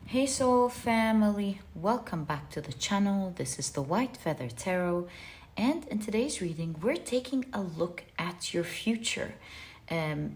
Hey soul family, welcome back to the channel. This is the White Feather Tarot, and in today's reading we're taking a look at your future,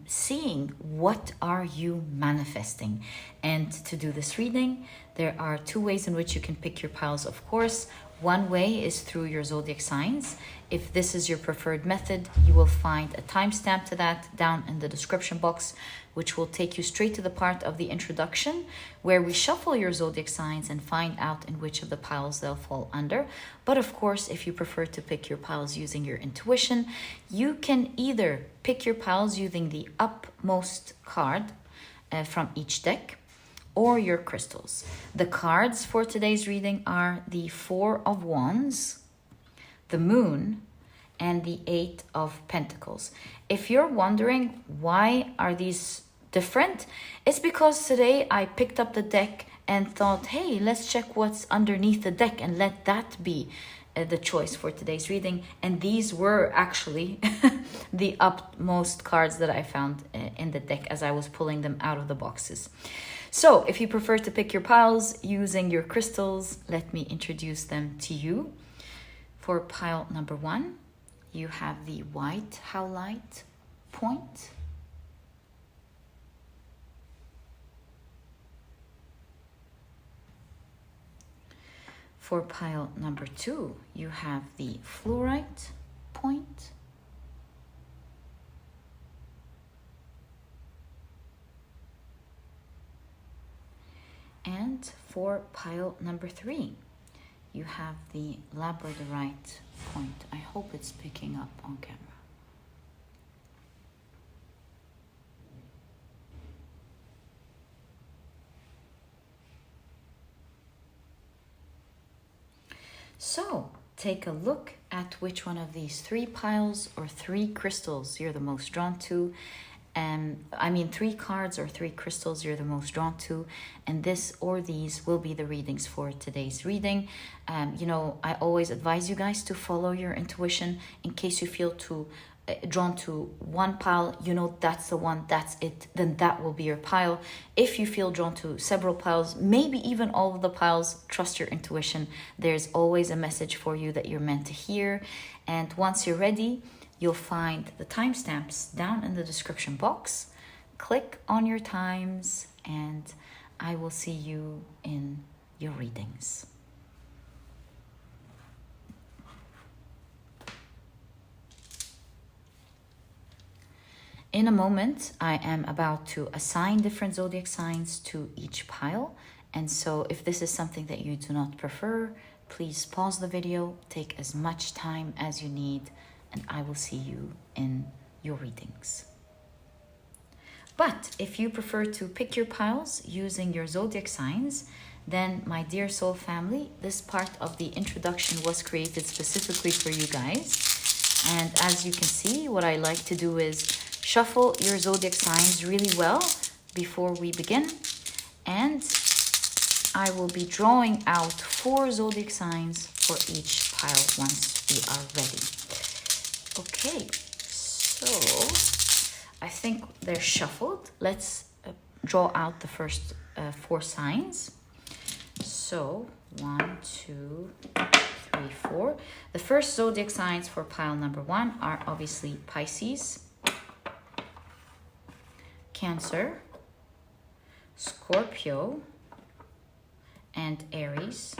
seeing what are you manifesting. And to do this reading there are two ways in which you can pick your piles, of course. One way is through your zodiac signs. If this is your preferred method, you will find a timestamp to that down in the description box, which will take you straight to the part of the introduction where we shuffle your zodiac signs and find out in which of the piles they'll fall under. But of course, if you prefer to pick your piles using your intuition, you can either pick your piles using the upmost card from each deck, or your crystals. The cards for today's reading are the Four of Wands, the Moon, and the Eight of Pentacles. If you're wondering why are these different, it's because today I picked up the deck and thought, hey, let's check what's underneath the deck and let that be the choice for today's reading. And these were actually the upmost cards that I found in the deck as I was pulling them out of the boxes. So if you prefer to pick your piles using your crystals, let me introduce them to you. For pile number 1, you have the white Howlite point. For pile number 2, you have the Fluorite point. And for pile number 3, you have the Labradorite point. I hope it's picking up on camera. So take a look at which one of these 3 piles or 3 crystals you're the most drawn to. 3 cards or 3 crystals you're the most drawn to, and this or these will be the readings for today's reading. I always advise you guys to follow your intuition. In case you feel drawn to one pile, that's the one, that's it, then that will be your pile. If you feel drawn to several piles, maybe even all of the piles, trust your intuition. There's always a message for you that you're meant to hear. And once you're ready, you'll find the timestamps down in the description box. Click on your times and I will see you in your readings. In a moment, I am about to assign different zodiac signs to each pile. And so if this is something that you do not prefer, please pause the video, take as much time as you need, and I will see you in your readings. But if you prefer to pick your piles using your zodiac signs, then my dear soul family, this part of the introduction was created specifically for you guys. And as you can see, what I like to do is shuffle your zodiac signs really well before we begin. And I will be drawing out 4 zodiac signs for each pile once we are ready. Okay, so I think they're shuffled. Let's draw out the first 4 signs. So 1, 2, 3, 4. The first zodiac signs for pile number 1 are obviously Pisces, Cancer, Scorpio, and Aries.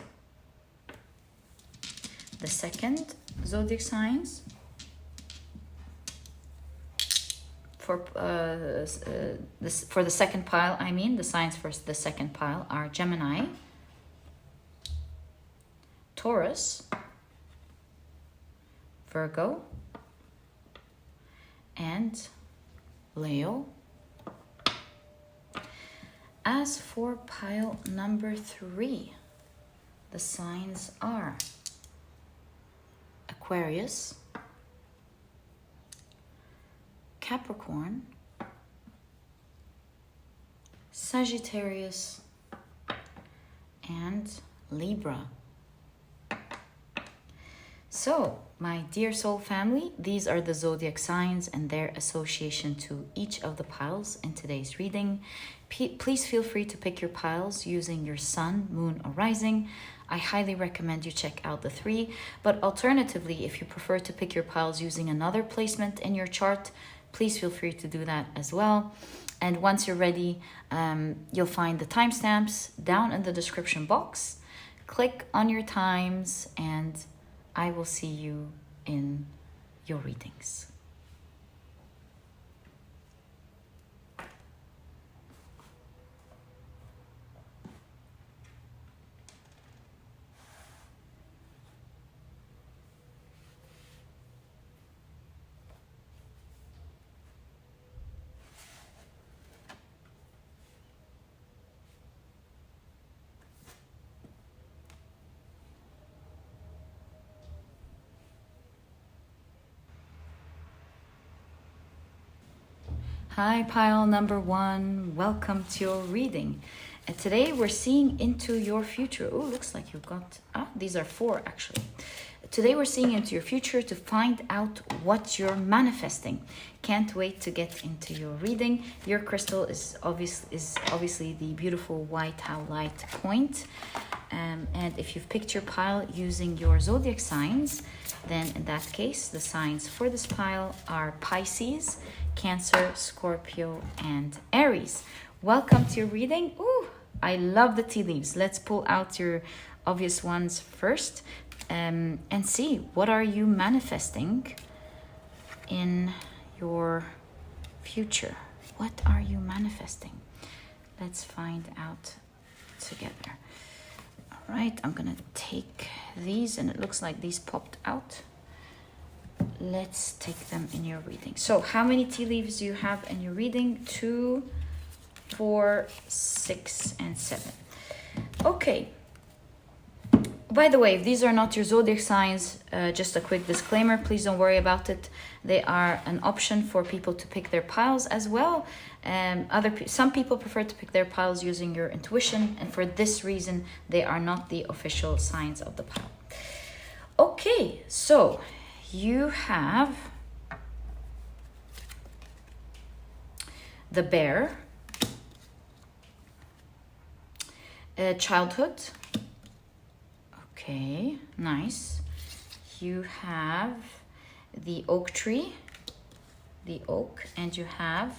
The second zodiac signs for the second pile, the signs for the second pile are Gemini, Taurus, Virgo, and Leo. As for pile number 3, the signs are Aquarius, Capricorn, Sagittarius, and Libra. So, my dear soul family, these are the zodiac signs and their association to each of the piles in today's reading. Please feel free to pick your piles using your sun, moon, or rising. I highly recommend you check out the 3, but alternatively, if you prefer to pick your piles using another placement in your chart, please feel free to do that as well. And once you're ready, you'll find the timestamps down in the description box. Click on your times and I will see you in your readings. Hi, pile number 1. Welcome to your reading. And today we're seeing into your future. Oh, looks like you've got... these are 4 actually. Today we're seeing into your future to find out what you're manifesting. Can't wait to get into your reading. Your crystal is obviously the beautiful white Howlite point. And if you've picked your pile using your zodiac signs, then in that case, the signs for this pile are Pisces, Cancer, Scorpio, and Aries. Welcome to your reading. Ooh, I love the tea leaves. Let's pull out your obvious ones first and see what are you manifesting in your future. What are you manifesting? Let's find out together. All right, I'm gonna take these, and it looks like these popped out. Let's take them in your reading. So how many tea leaves do you have in your reading? 2, 4, 6, and 7. Okay. By the way, if these are not your zodiac signs, just a quick disclaimer, please don't worry about it. They are an option for people to pick their piles as well. Some people prefer to pick their piles using your intuition, and for this reason, they are not the official signs of the pile. Okay, so you have the bear, childhood. Okay, nice. You have the oak tree, the oak, and you have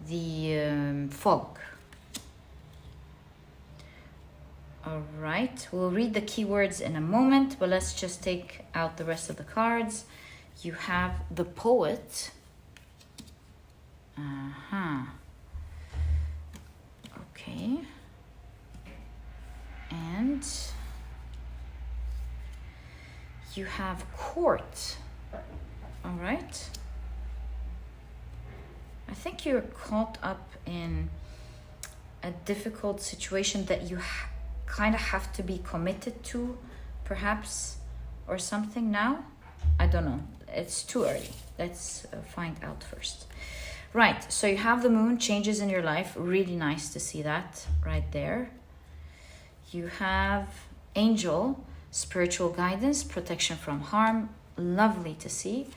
the fog. All right, we'll read the keywords in a moment, but let's just take out the rest of the cards. You have the poet. Okay. And you have court. All right. I think you're caught up in a difficult situation that you kind of have to be committed to, perhaps, or something now. I don't know. It's too early. Let's find out first. Right. So you have the moon, changes in your life. Really nice to see that right there. You have angel, spiritual guidance, protection from harm. Lovely to see.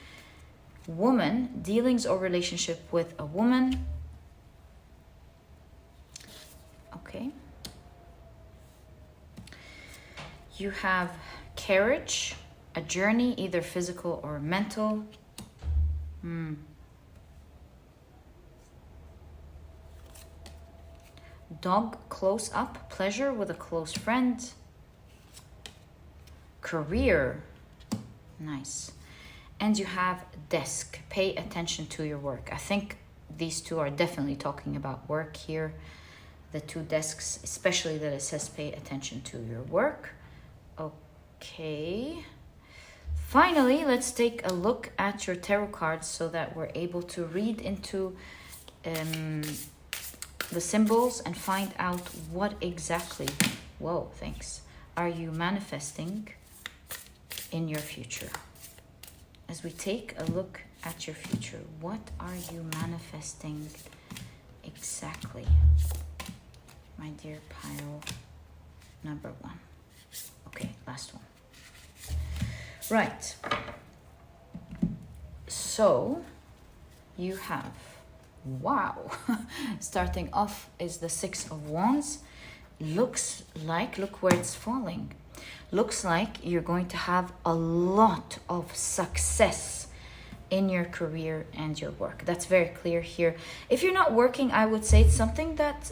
Woman, dealings or relationship with a woman. Okay. You have carriage, a journey, either physical or mental. Dog, close up, pleasure with a close friend. Career, nice. And you have desk, pay attention to your work. I think these two are definitely talking about work here. The 2 desks, especially that it says pay attention to your work. Okay. Finally, let's take a look at your tarot cards so that we're able to read into the symbols and find out what exactly, are you manifesting in your future. As we take a look at your future, what are you manifesting exactly, my dear pile number 1? Okay, last one. Right. So you have, wow, starting off is the Six of Wands. Looks like, look where it's falling. Looks like you're going to have a lot of success in your career and your work. That's very clear here. If you're not working, I would say it's something that,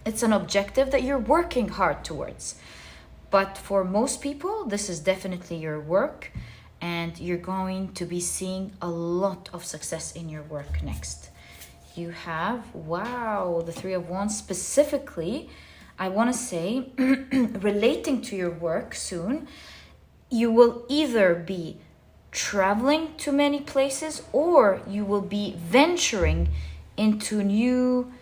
it's an objective that you're working hard towards. But for most people, this is definitely your work, and you're going to be seeing a lot of success in your work next. You have, wow, the Three of Wands specifically, I want to say, relating to your work soon, you will either be traveling to many places, or you will be venturing into new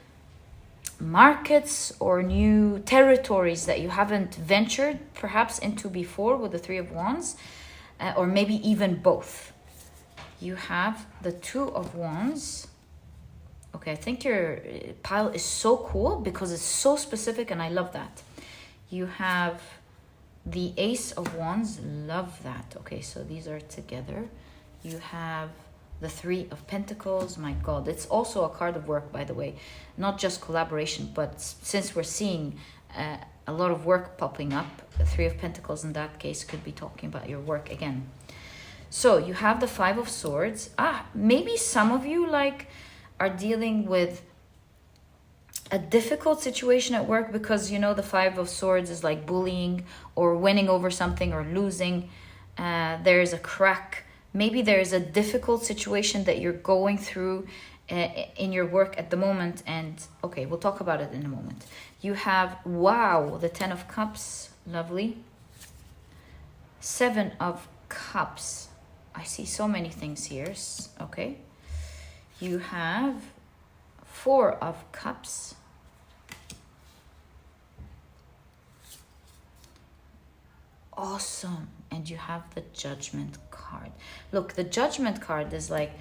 markets or new territories that you haven't ventured perhaps into before with the Three of Wands, or maybe even both. You have the Two of Wands. Okay, I think your pile is so cool because it's so specific, and I love that. You have the Ace of Wands. Love that. Okay, so these are together. You have the Three of Pentacles. My God, it's also a card of work, by the way. Not just collaboration, but since we're seeing a lot of work popping up, the Three of Pentacles in that case could be talking about your work again. So you have the Five of Swords. Maybe some of you are dealing with a difficult situation at work, because you know the Five of Swords is like bullying or winning over something or losing. There's a crack. Maybe there's a difficult situation that you're going through in your work at the moment. And okay, we'll talk about it in a moment. You have, wow, the Ten of Cups. Lovely. Seven of Cups. I see so many things here. Okay. You have Four of Cups. Awesome. And you have the Judgment card. Look, the Judgment card is like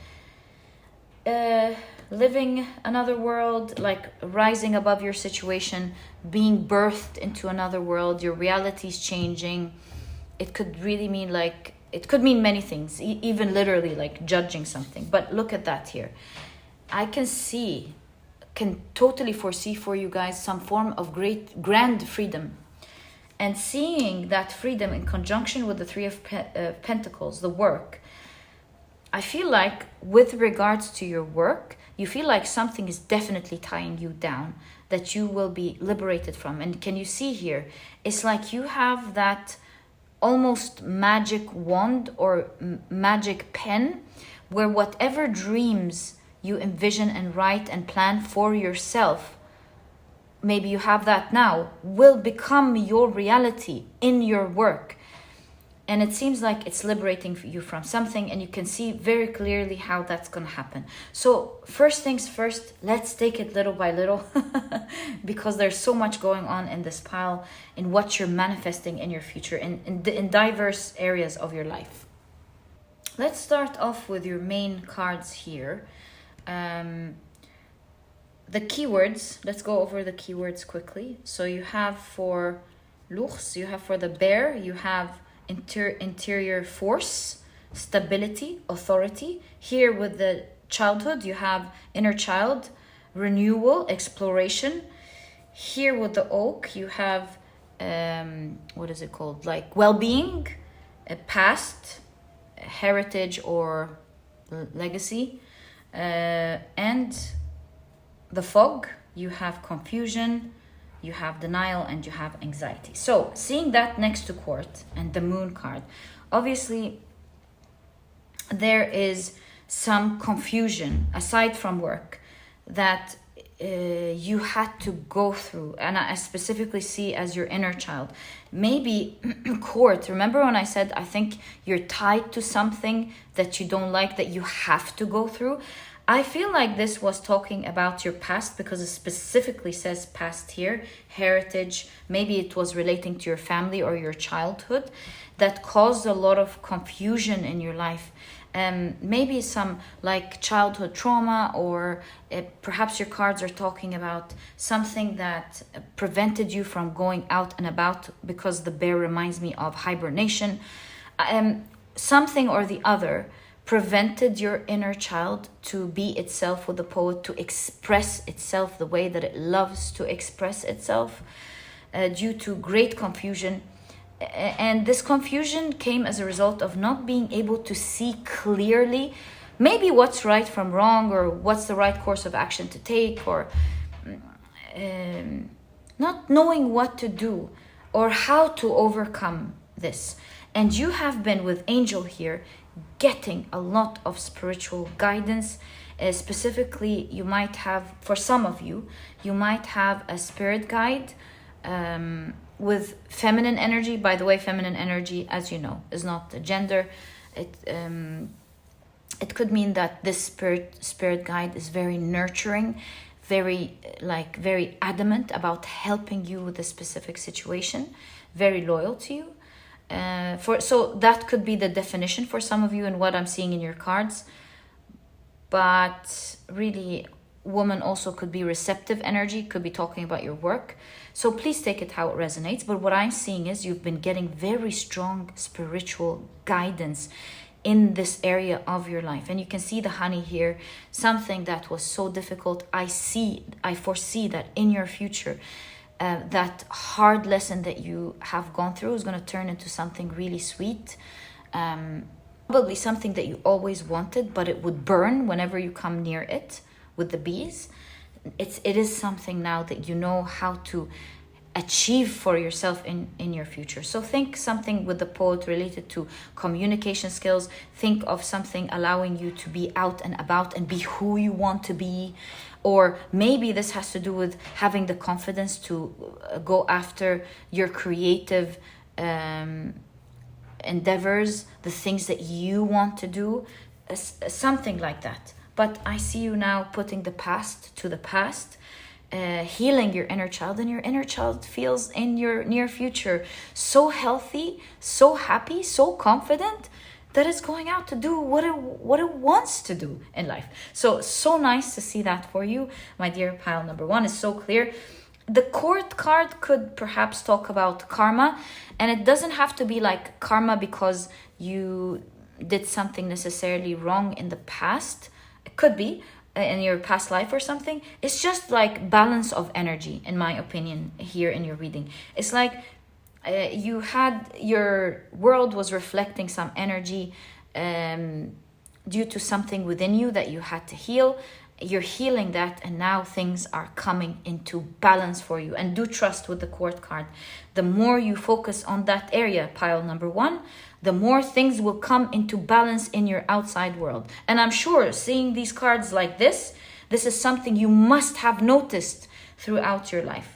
living another world, like rising above your situation, being birthed into another world. Your reality's changing. It could really mean it could mean many things, even literally like judging something. But look at that here. I can totally foresee for you guys some form of grand freedom. And seeing that freedom in conjunction with the Three of Pentacles, the work, I feel like with regards to your work, you feel like something is definitely tying you down that you will be liberated from. And can you see here? It's like you have that almost magic wand or magic pen where whatever dreams you envision and write and plan for yourself, maybe you have that now, will become your reality in your work. And it seems like it's liberating you from something, and you can see very clearly how that's going to happen. So first things first, let's take it little by little because there's so much going on in this pile, in what you're manifesting in your future, in diverse areas of your life. Let's start off with your main cards here. The keywords, let's go over the keywords quickly. So you have for l'ours, you have for the bear, you have interior force, stability, authority. Here with the childhood, you have inner child, renewal, exploration. Here with the oak, you have, what is it called? Like well-being, a past, heritage or legacy. And the fog, you have confusion, you have denial, and you have anxiety. So seeing that next to court and the moon card, obviously there is some confusion aside from work that you had to go through. And I specifically see as your inner child. Maybe court, remember when I said I think you're tied to something that you don't like, that you have to go through? I feel like this was talking about your past because it specifically says past here, heritage. Maybe it was relating to your family or your childhood that caused a lot of confusion in your life. maybe some like childhood trauma, or perhaps your cards are talking about something that prevented you from going out and about, because the bear reminds me of hibernation. Something or the other prevented your inner child to be itself with the poet, to express itself the way that it loves to express itself, due to great confusion. And this confusion came as a result of not being able to see clearly maybe what's right from wrong, or what's the right course of action to take, or not knowing what to do or how to overcome this. And you have been with Angel here getting a lot of spiritual guidance. Specifically, you might have, for some of you, you might have a spirit guide with feminine energy. By the way, feminine energy, as you know, is not a gender. It could mean that this spirit guide is very nurturing, very adamant about helping you with a specific situation, very loyal to you. So that could be the definition for some of you in what I'm seeing in your cards. But really, woman also could be receptive energy, could be talking about your work. So please take it how it resonates. But what I'm seeing is you've been getting very strong spiritual guidance in this area of your life. And you can see the honey here, something that was so difficult. I foresee that in your future, that hard lesson that you have gone through is going to turn into something really sweet. Probably something that you always wanted, but it would burn whenever you come near it with the bees. It is something now that you know how to achieve for yourself in your future. So think something with the poet related to communication skills. Think of something allowing you to be out and about and be who you want to be. Or maybe this has to do with having the confidence to go after your creative endeavors, the things that you want to do, something like that. But I see you now putting the past to the past, healing your inner child, and your inner child feels in your near future so healthy, so happy, so confident that it's going out to do what it wants to do in life. So nice to see that for you, my dear. Pile number one is so clear. The court card could perhaps talk about karma, and it doesn't have to be like karma because you did something necessarily wrong in the past. It could be in your past life or something. It's just like balance of energy, in my opinion, here in your reading. It's like you had, your world was reflecting some energy due to something within you that you had to heal. You're healing that, and now things are coming into balance for you. And do trust with the court card. The more you focus on that area, pile number one, the more things will come into balance in your outside world. And I'm sure seeing these cards like this is something you must have noticed throughout your life,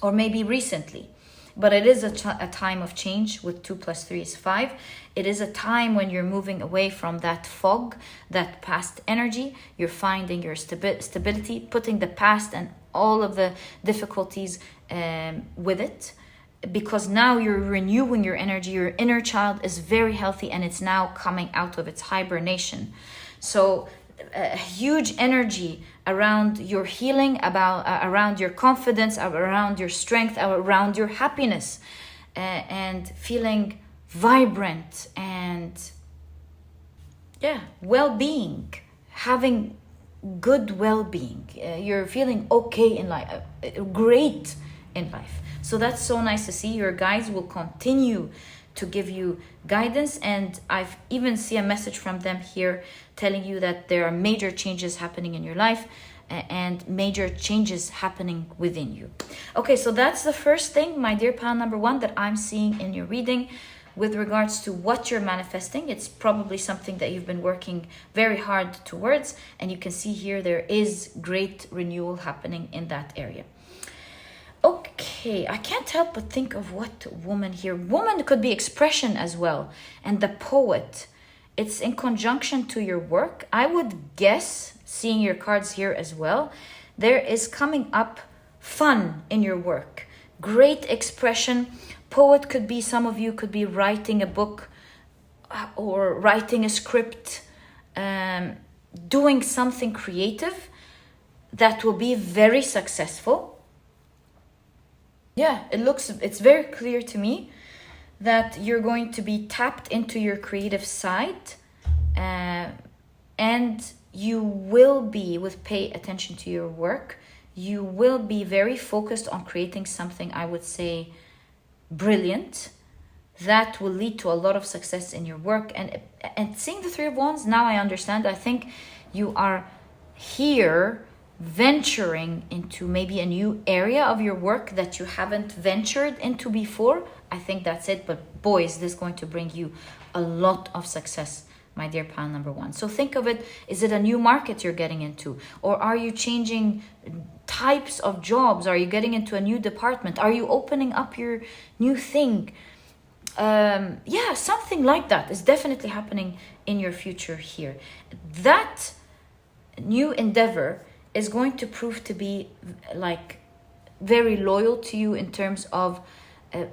or maybe recently. But it is a time of change. With 2 + 3 is 5. It is a time when you're moving away from that fog, that past energy. You're finding your stability, putting the past and all of the difficulties with it. Because now you're renewing your energy. Your inner child is very healthy, and it's now coming out of its hibernation. So a huge energy around your healing, around your confidence, around your strength, around your happiness, and feeling vibrant and well-being, having good well-being. You're feeling okay in life, great in life. So that's so nice to see. Your guides will continue to give you guidance, and I've even see a message from them here telling you that there are major changes happening in your life and major changes happening within you. Okay, so that's the first thing, my dear pile number one, that I'm seeing in your reading with regards to what you're manifesting. It's probably something that you've been working very hard towards, and you can see here there is great renewal happening in that area. Okay, I can't help but think of what woman here. Woman could be expression as well. And the poet, it's in conjunction to your work. I would guess, seeing your cards here as well, there is coming up fun in your work. Great expression. Poet could be, some of you could be writing a book or writing a script, doing something creative that will be very successful. Yeah, it's very clear to me that you're going to be tapped into your creative side, and you will be, with pay attention to your work, you will be very focused on creating something, I would say, brilliant, that will lead to a lot of success in your work. And seeing the Three of Wands, now I understand. I think you are here venturing into maybe a new area of your work that you haven't ventured into before. I think that's it. But boy, is this going to bring you a lot of success, my dear pile number one. So think of it, is it a new market you're getting into? Or are you changing types of jobs? Are you getting into a new department? Are you opening up your new thing? Yeah, something like that is definitely happening in your future here. That new endeavor is going to prove to be like very loyal to you in terms of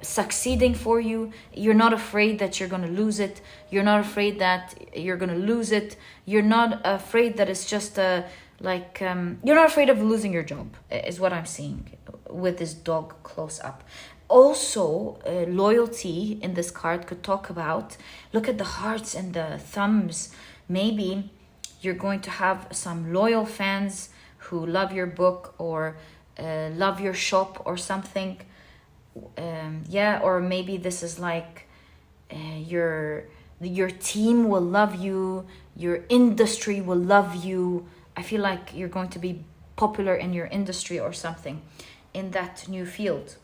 succeeding for you. You're not afraid that you're going to lose it. You're not afraid that you're going to lose it. You're not afraid that it's just you're not afraid of losing your job, is what I'm seeing with this dog close up. Also, loyalty in this card could talk about, look at the hearts and the thumbs. Maybe you're going to have some loyal fans who love your book or love your shop or something. Or maybe this is like your team will love you, your industry will love you. I feel like you're going to be popular in your industry or something in that new field.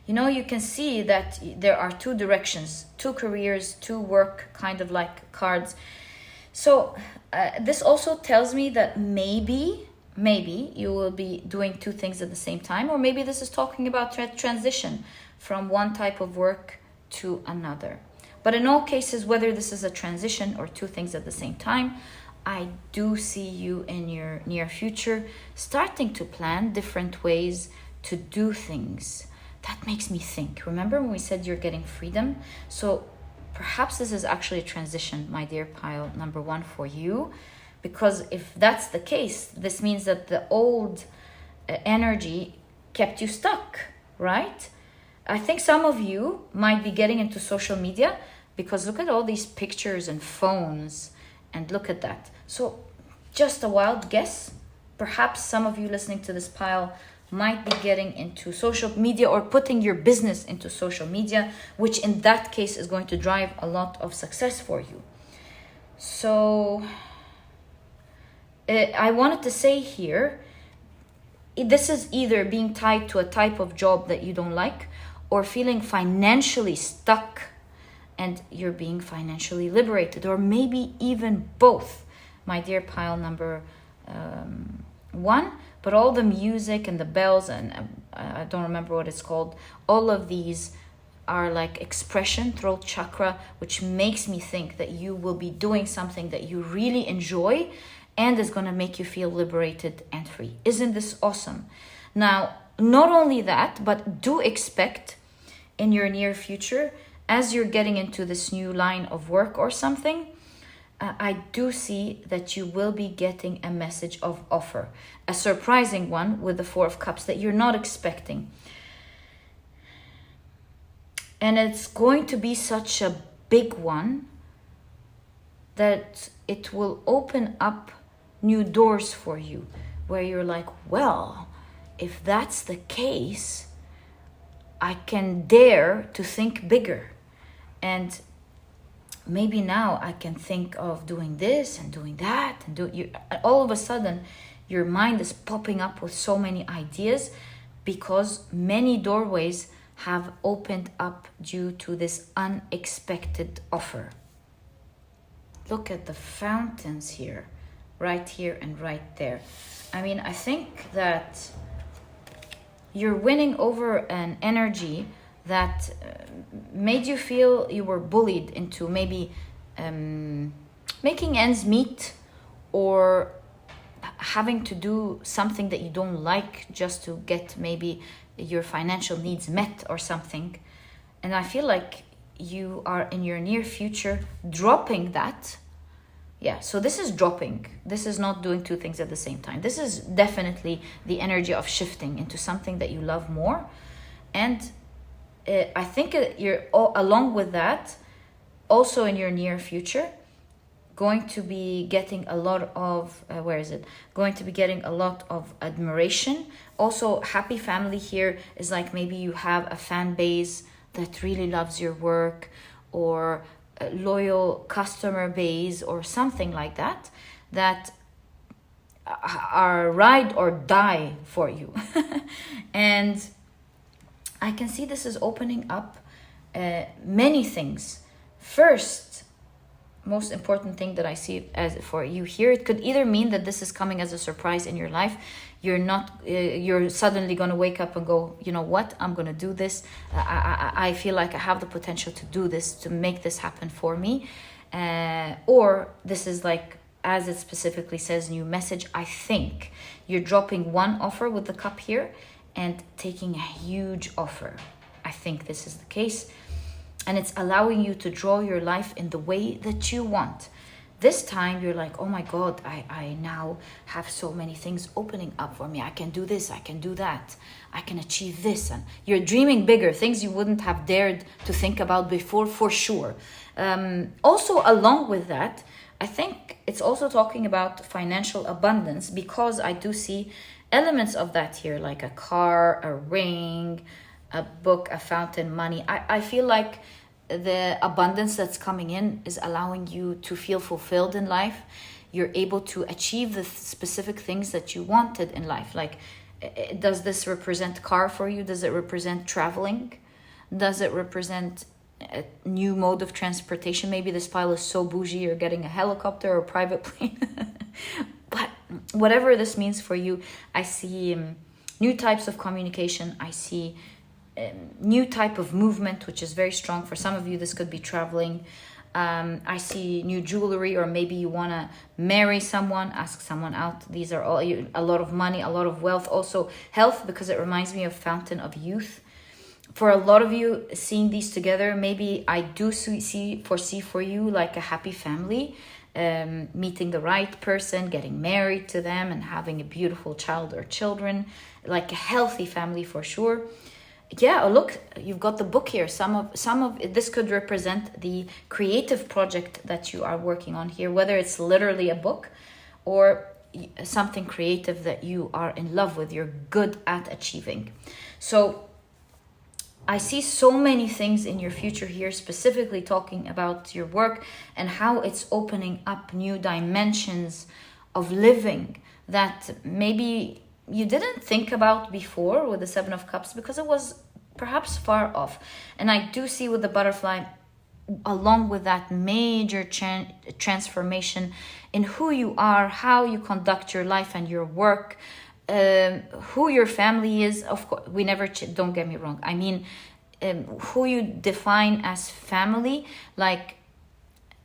You know, you can see that there are two directions, two careers, two work kind of like cards. So this also tells me that maybe you will be doing two things at the same time, or maybe this is talking about transition from one type of work to another. But in all cases, whether this is a transition or two things at the same time, I do see you in your near future starting to plan different ways to do things. That makes me think. Remember when we said you're getting freedom? So perhaps this is actually a transition, my dear pile number one, for you. Because if that's the case, this means that the old energy kept you stuck, right? I think some of you might be getting into social media because look at all these pictures and phones, and look at that. So just a wild guess, perhaps some of you listening to this pile might be getting into social media or putting your business into social media, which in that case is going to drive a lot of success for you. So I wanted to say here, this is either being tied to a type of job that you don't like or feeling financially stuck and you're being financially liberated, or maybe even both, my dear pile number one. But all the music and the bells and I don't remember what it's called, all of these are like expression, throat chakra, which makes me think that you will be doing something that you really enjoy and is going to make you feel liberated and free. Isn't this awesome? Now, not only that, but do expect in your near future, as you're getting into this new line of work or something, I do see that you will be getting a message of offer, a surprising one with the Four of Cups that you're not expecting. And it's going to be such a big one that it will open up new doors for you, where you're like, well, if that's the case, I can dare to think bigger. And maybe now I can think of doing this and doing that and all of a sudden your mind is popping up with so many ideas because many doorways have opened up due to this unexpected offer. Look at the fountains here, right here and right there. I mean, I think that you're winning over an energy that made you feel you were bullied into maybe making ends meet or having to do something that you don't like just to get maybe your financial needs met or something. And I feel like you are in your near future dropping that. Yeah, so this is dropping. This is not doing two things at the same time. This is definitely the energy of shifting into something that you love more. And I think you're along with that, also in your near future, going to be getting a lot of, going to be getting a lot of admiration. Also, happy family here is like maybe you have a fan base that really loves your work, or a loyal customer base or something like that, that are ride or die for you. And I can see this is opening up many things. First, most important thing that I see as for you here, it could either mean that this is coming as a surprise in your life. You're suddenly going to wake up and go, you know what, I'm going to do this. I feel like I have the potential to do this, to make this happen for me. Or this is like, as it specifically says, new message. I think you're dropping one offer with the cup here and taking a huge offer. I think this is the case. And it's allowing you to draw your life in the way that you want. This time you're like, oh my God, I now have so many things opening up for me. I can do this, I can do that, I can achieve this. And you're dreaming bigger, things you wouldn't have dared to think about before, for sure. Also, along with that, I think it's also talking about financial abundance, because I do see elements of that here, like a car, a ring, a book, a fountain, money. I feel like the abundance that's coming in is allowing you to feel fulfilled in life. You're able to achieve the specific things that you wanted in life. Like, does this represent car for you? Does it represent traveling? Does it represent a new mode of transportation? Maybe this pile is so bougie, you're getting a helicopter or a private plane. But whatever this means for you, I see new types of communication. I see new type of movement, which is very strong. For some of you, this could be traveling. I see new jewelry, or maybe you want to marry someone, ask someone out. These are all a lot of money, a lot of wealth. Also health, because it reminds me of fountain of youth. For a lot of you, seeing these together, maybe I do foresee for you like a happy family, meeting the right person, getting married to them, and having a beautiful child or children, like a healthy family for sure. Yeah, look, you've got the book here. Some of this could represent the creative project that you are working on here, whether it's literally a book or something creative that you are in love with, you're good at achieving. So I see so many things in your future here, specifically talking about your work and how it's opening up new dimensions of living that maybe you didn't think about before with the Seven of Cups, because it was perhaps far off. And I do see with the butterfly, along with that major transformation in who you are, how you conduct your life and your work, who your family is. Of course, we never, don't get me wrong. I mean, who you define as family, like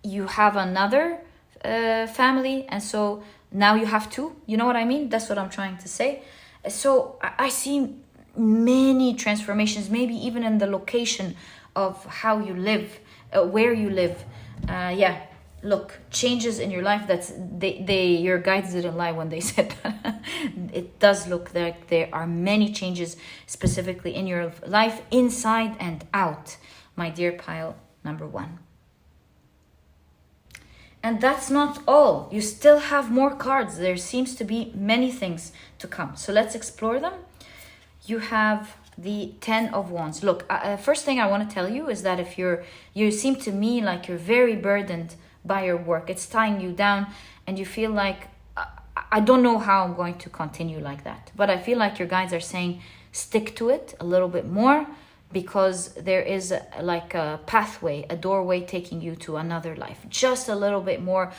you have another family, and so now you have two. You know what I mean? That's what I'm trying to say. So I see many transformations, maybe even in the location of how you live, where you live. Yeah, look, changes in your life. That's your guides didn't lie when they said that. It does look like there are many changes specifically in your life, inside and out, my dear pile number one. And that's not all. You still have more cards. There seems to be many things to come. So let's explore them. You have the 10 of Wands. Look, first thing I want to tell you is that if you seem to me like you're very burdened by your work. It's tying you down, and you feel like, I don't know how I'm going to continue like that. But I feel like your guides are saying, stick to it a little bit more, because there is like a pathway, a doorway taking you to another life. Just a little bit more.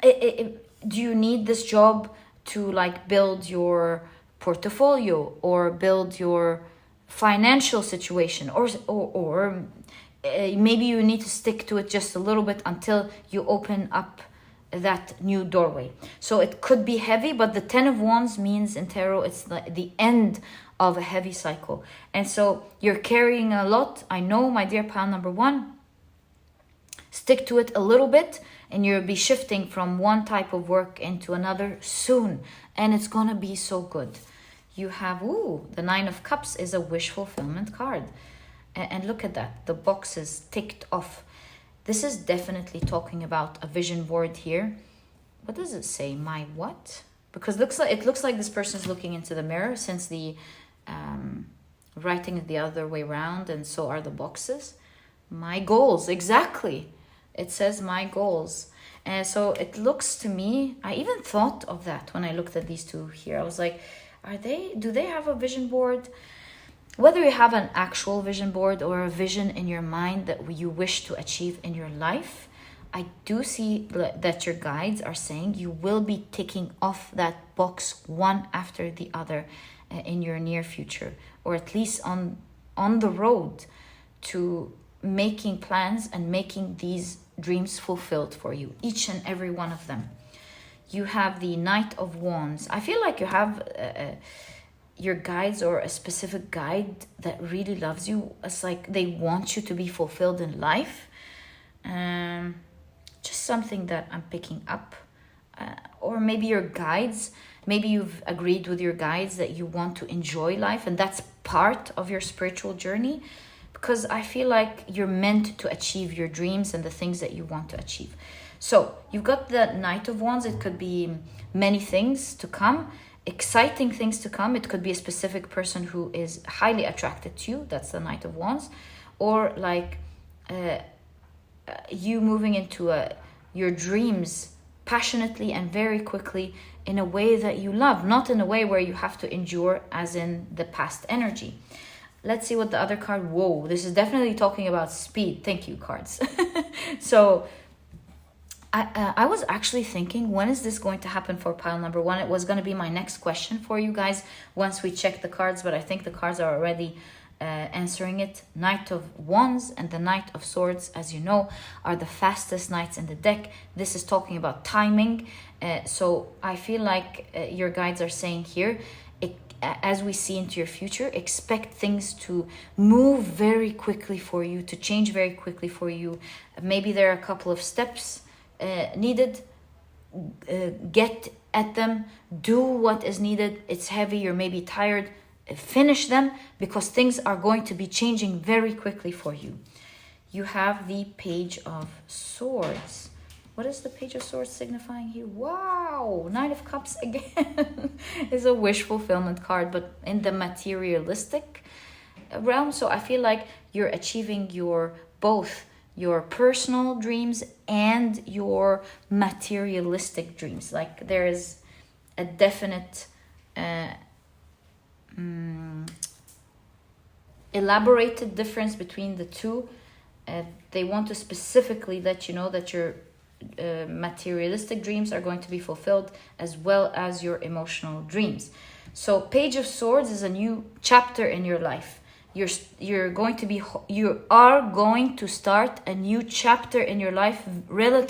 Do you need this job to like build your portfolio or build your financial situation, or maybe you need to stick to it just a little bit until you open up that new doorway. So it could be heavy, but the 10 of Wands means in tarot it's the end of a heavy cycle. And so you're carrying a lot. I know, my dear pile number 1. Stick to it a little bit, and you'll be shifting from one type of work into another soon. And it's gonna be so good. You have, ooh, the 9 of Cups is a wish fulfillment card. And look at that, the boxes ticked off. This is definitely talking about a vision board here. What does it say? My what? Because it looks like this person is looking into the mirror, since the writing is the other way around, and so are the boxes. My goals, exactly. It says my goals. And so it looks to me, I even thought of that when I looked at these two here. I was like, do they have a vision board? Whether you have an actual vision board or a vision in your mind that you wish to achieve in your life, I do see that your guides are saying you will be ticking off that box one after the other in your near future, or at least on the road to making plans and making these dreams fulfilled for you, each and every one of them. You have the Knight of Wands. I feel like you have your guides, or a specific guide that really loves you. It's like they want you to be fulfilled in life. Just something that I'm picking up. Or maybe your guides, maybe you've agreed with your guides that you want to enjoy life, and that's part of your spiritual journey, because I feel like you're meant to achieve your dreams and the things that you want to achieve. So you've got the Knight of Wands. It could be many things to come, exciting things to come. It could be a specific person who is highly attracted to you. That's the Knight of Wands. Or like you moving into your dreams passionately and very quickly in a way that you love, not in a way where you have to endure as in the past energy. Let's see what the other card, whoa, this is definitely talking about speed. Thank you, cards. So I was actually thinking, when is this going to happen for pile number 1? It was going to be my next question for you guys once we check the cards, but I think the cards are already answering it. Knight of Wands and the Knight of Swords, as you know, are the fastest knights in the deck. This is talking about timing. So I feel like your guides are saying here, as we see into your future, expect things to move very quickly for you, to change very quickly for you. Maybe there are a couple of steps needed. Get at them, do what is needed. It's heavy, you're maybe tired, finish them, because things are going to be changing very quickly for you. You have the Page of Swords. What is the Page of Swords signifying here? Wow, Knight of Cups again is a wish fulfillment card, but in the materialistic realm. So I feel like you're achieving both your personal dreams and your materialistic dreams. Like there is a definite elaborated difference between the two. They want to specifically let you know that your materialistic dreams are going to be fulfilled, as well as your emotional dreams. So Page of Swords is a new chapter in your life. You are going to start a new chapter in your life very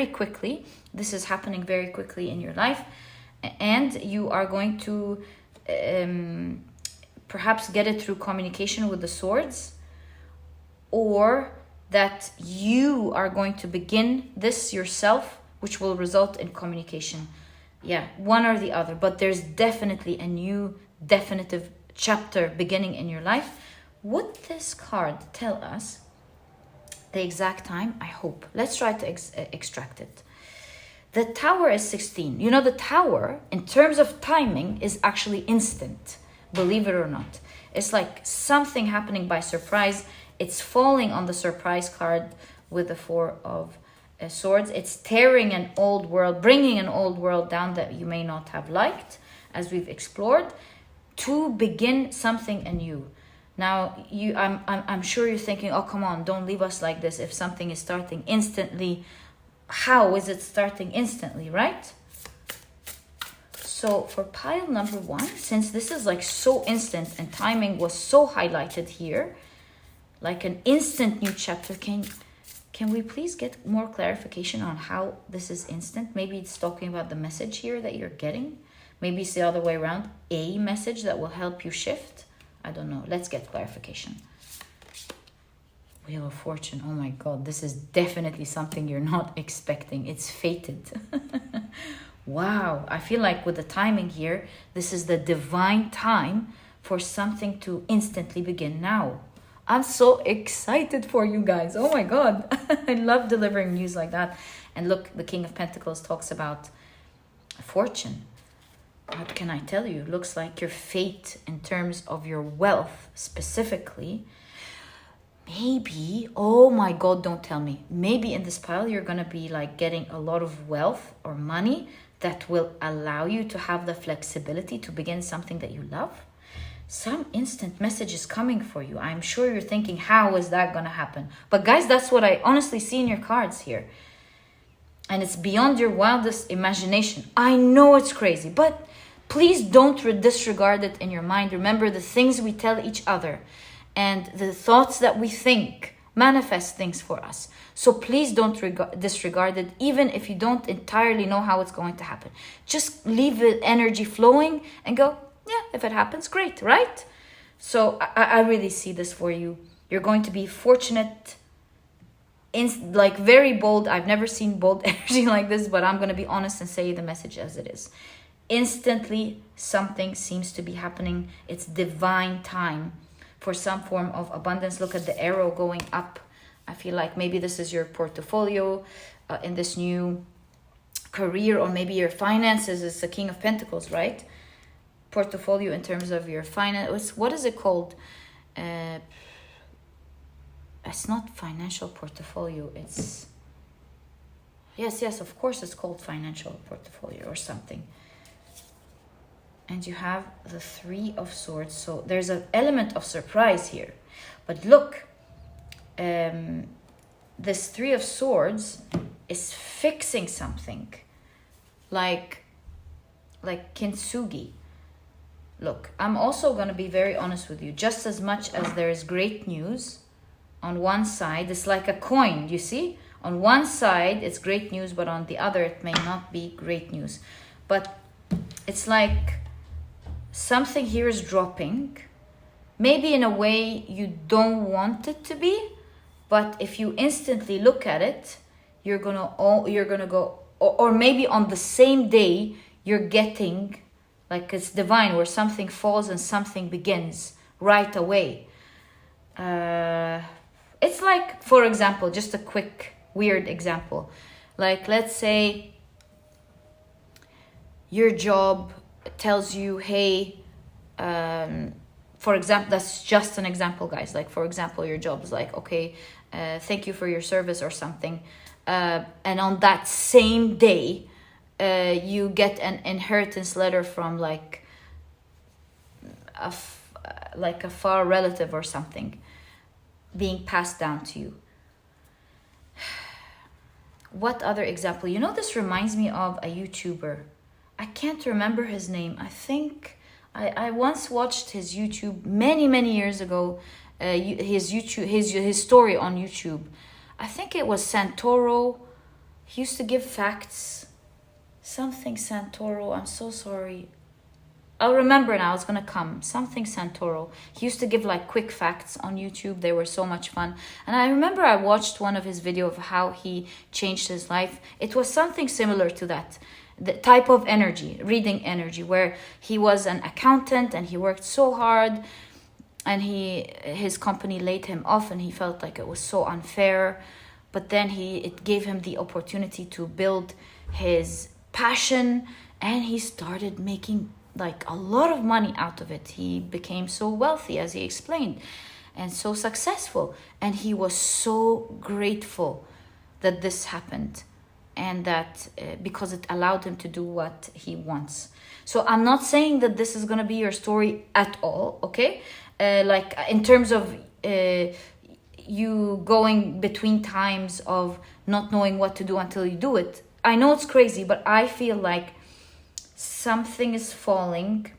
quickly. This is happening very quickly in your life, and you are going to perhaps get it through communication with the swords, or that you are going to begin this yourself, which will result in communication. Yeah, one or the other, but there's definitely a new definitive chapter beginning in your life. Would this card tell us the exact time? I hope. Let's try to extract it. The Tower is 16. You know, the Tower, in terms of timing, is actually instant, believe it or not. It's like something happening by surprise. It's falling on the surprise card with the Four of Swords. It's tearing an old world, bringing an old world down that you may not have liked, as we've explored, to begin something anew. Now, I'm sure you're thinking, oh, come on, don't leave us like this. If something is starting instantly, how is it starting instantly, right? So for pile number 1, since this is like so instant and timing was so highlighted here, like an instant new chapter, Can we please get more clarification on how this is instant? Maybe it's talking about the message here that you're getting. Maybe it's the other way around. A message that will help you shift. I don't know. Let's get clarification. Wheel of Fortune. Oh my God. This is definitely something you're not expecting. It's fated. Wow. I feel like with the timing here, this is the divine time for something to instantly begin now. I'm so excited for you guys. Oh my God. I love delivering news like that. And look, the King of Pentacles talks about fortune. What can I tell you? It looks like your fate in terms of your wealth specifically. Maybe, oh my God, don't tell me. Maybe in this pile, you're going to be like getting a lot of wealth or money that will allow you to have the flexibility to begin something that you love. Some instant message is coming for you. I'm sure you're thinking, how is that going to happen? But guys, that's what I honestly see in your cards here. And it's beyond your wildest imagination. I know it's crazy, but please don't disregard it in your mind. Remember the things we tell each other and the thoughts that we think manifest things for us. So please don't disregard it, even if you don't entirely know how it's going to happen. Just leave the energy flowing and go, yeah, if it happens, great, right? So I really see this for you. You're going to be fortunate, like very bold. I've never seen bold energy like this, but I'm going to be honest and say the message as it is. Instantly, something seems to be happening. It's divine time for some form of abundance. Look at the arrow going up. I feel like maybe this is your portfolio in this new career, or maybe your finances. Is the King of Pentacles, right? Portfolio in terms of your finance. What is it called? It's not financial portfolio. It's yes, of course it's called financial portfolio or something. And you have the Three of Swords. So there's an element of surprise here. But look, this Three of Swords is fixing something. Like kintsugi. Look, I'm also going to be very honest with you. Just as much as there is great news on one side, it's like a coin, you see? On one side, it's great news, but on the other, it may not be great news. But it's like something here is dropping. Maybe in a way you don't want it to be, but if you instantly look at it, you're gonna go, or maybe on the same day, you're getting, like it's divine, where something falls and something begins right away. It's like, for example, just a quick weird example. Like, let's say your job tells you, hey, for example, that's just an example, guys. Like, for example, your job is like, okay, thank you for your service or something. And on that same day, you get an inheritance letter from like a far relative or something being passed down to you. What other example? You know, this reminds me of a YouTuber. I can't remember his name. I think I once watched his YouTube many years ago. His story on YouTube. I think it was Santoro. He used to give facts. Something Santoro. I'm so sorry. I'll remember now. It's gonna come. Something Santoro. He used to give like quick facts on YouTube. They were so much fun. And I remember I watched one of his videos of how he changed his life. It was something similar to that. The type of energy, reading energy, where he was an accountant and he worked so hard, and his company laid him off, and he felt like it was so unfair. But then it gave him the opportunity to build his passion, and he started making like a lot of money out of it. He became so wealthy, as he explained, and so successful. And he was so grateful that this happened, and that because it allowed him to do what he wants. So I'm not saying that this is going to be your story at all, okay? Like in terms of you going between times of not knowing what to do until you do it. I know it's crazy, but I feel like something is falling.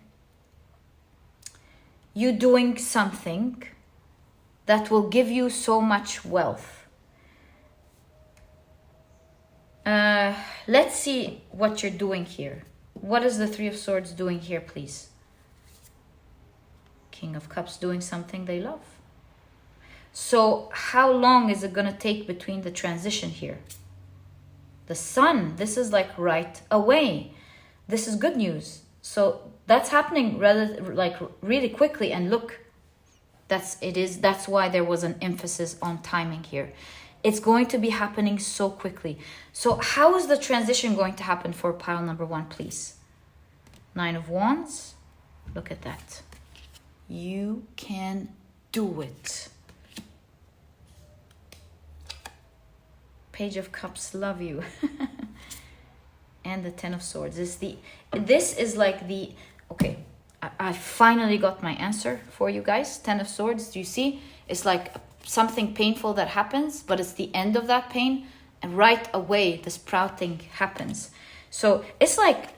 You doing something that will give you so much wealth. Let's see what you're doing here. What is the Three of Swords doing here, please? King of Cups doing something they love. So how long is it going to take between the transition here? The Sun, this is like right away. This is good news. So that's happening rather like really quickly. And look, that's why there was an emphasis on timing here. It's going to be happening so quickly. So how is the transition going to happen for pile number 1, please? 9 of Wands. Look at that. You can do it. Page of Cups, love you. And the 10 of Swords. This is like the, okay, I finally got my answer for you guys. 10 of Swords, do you see? It's like something painful that happens, but it's the end of that pain. And right away, the sprouting happens. So it's like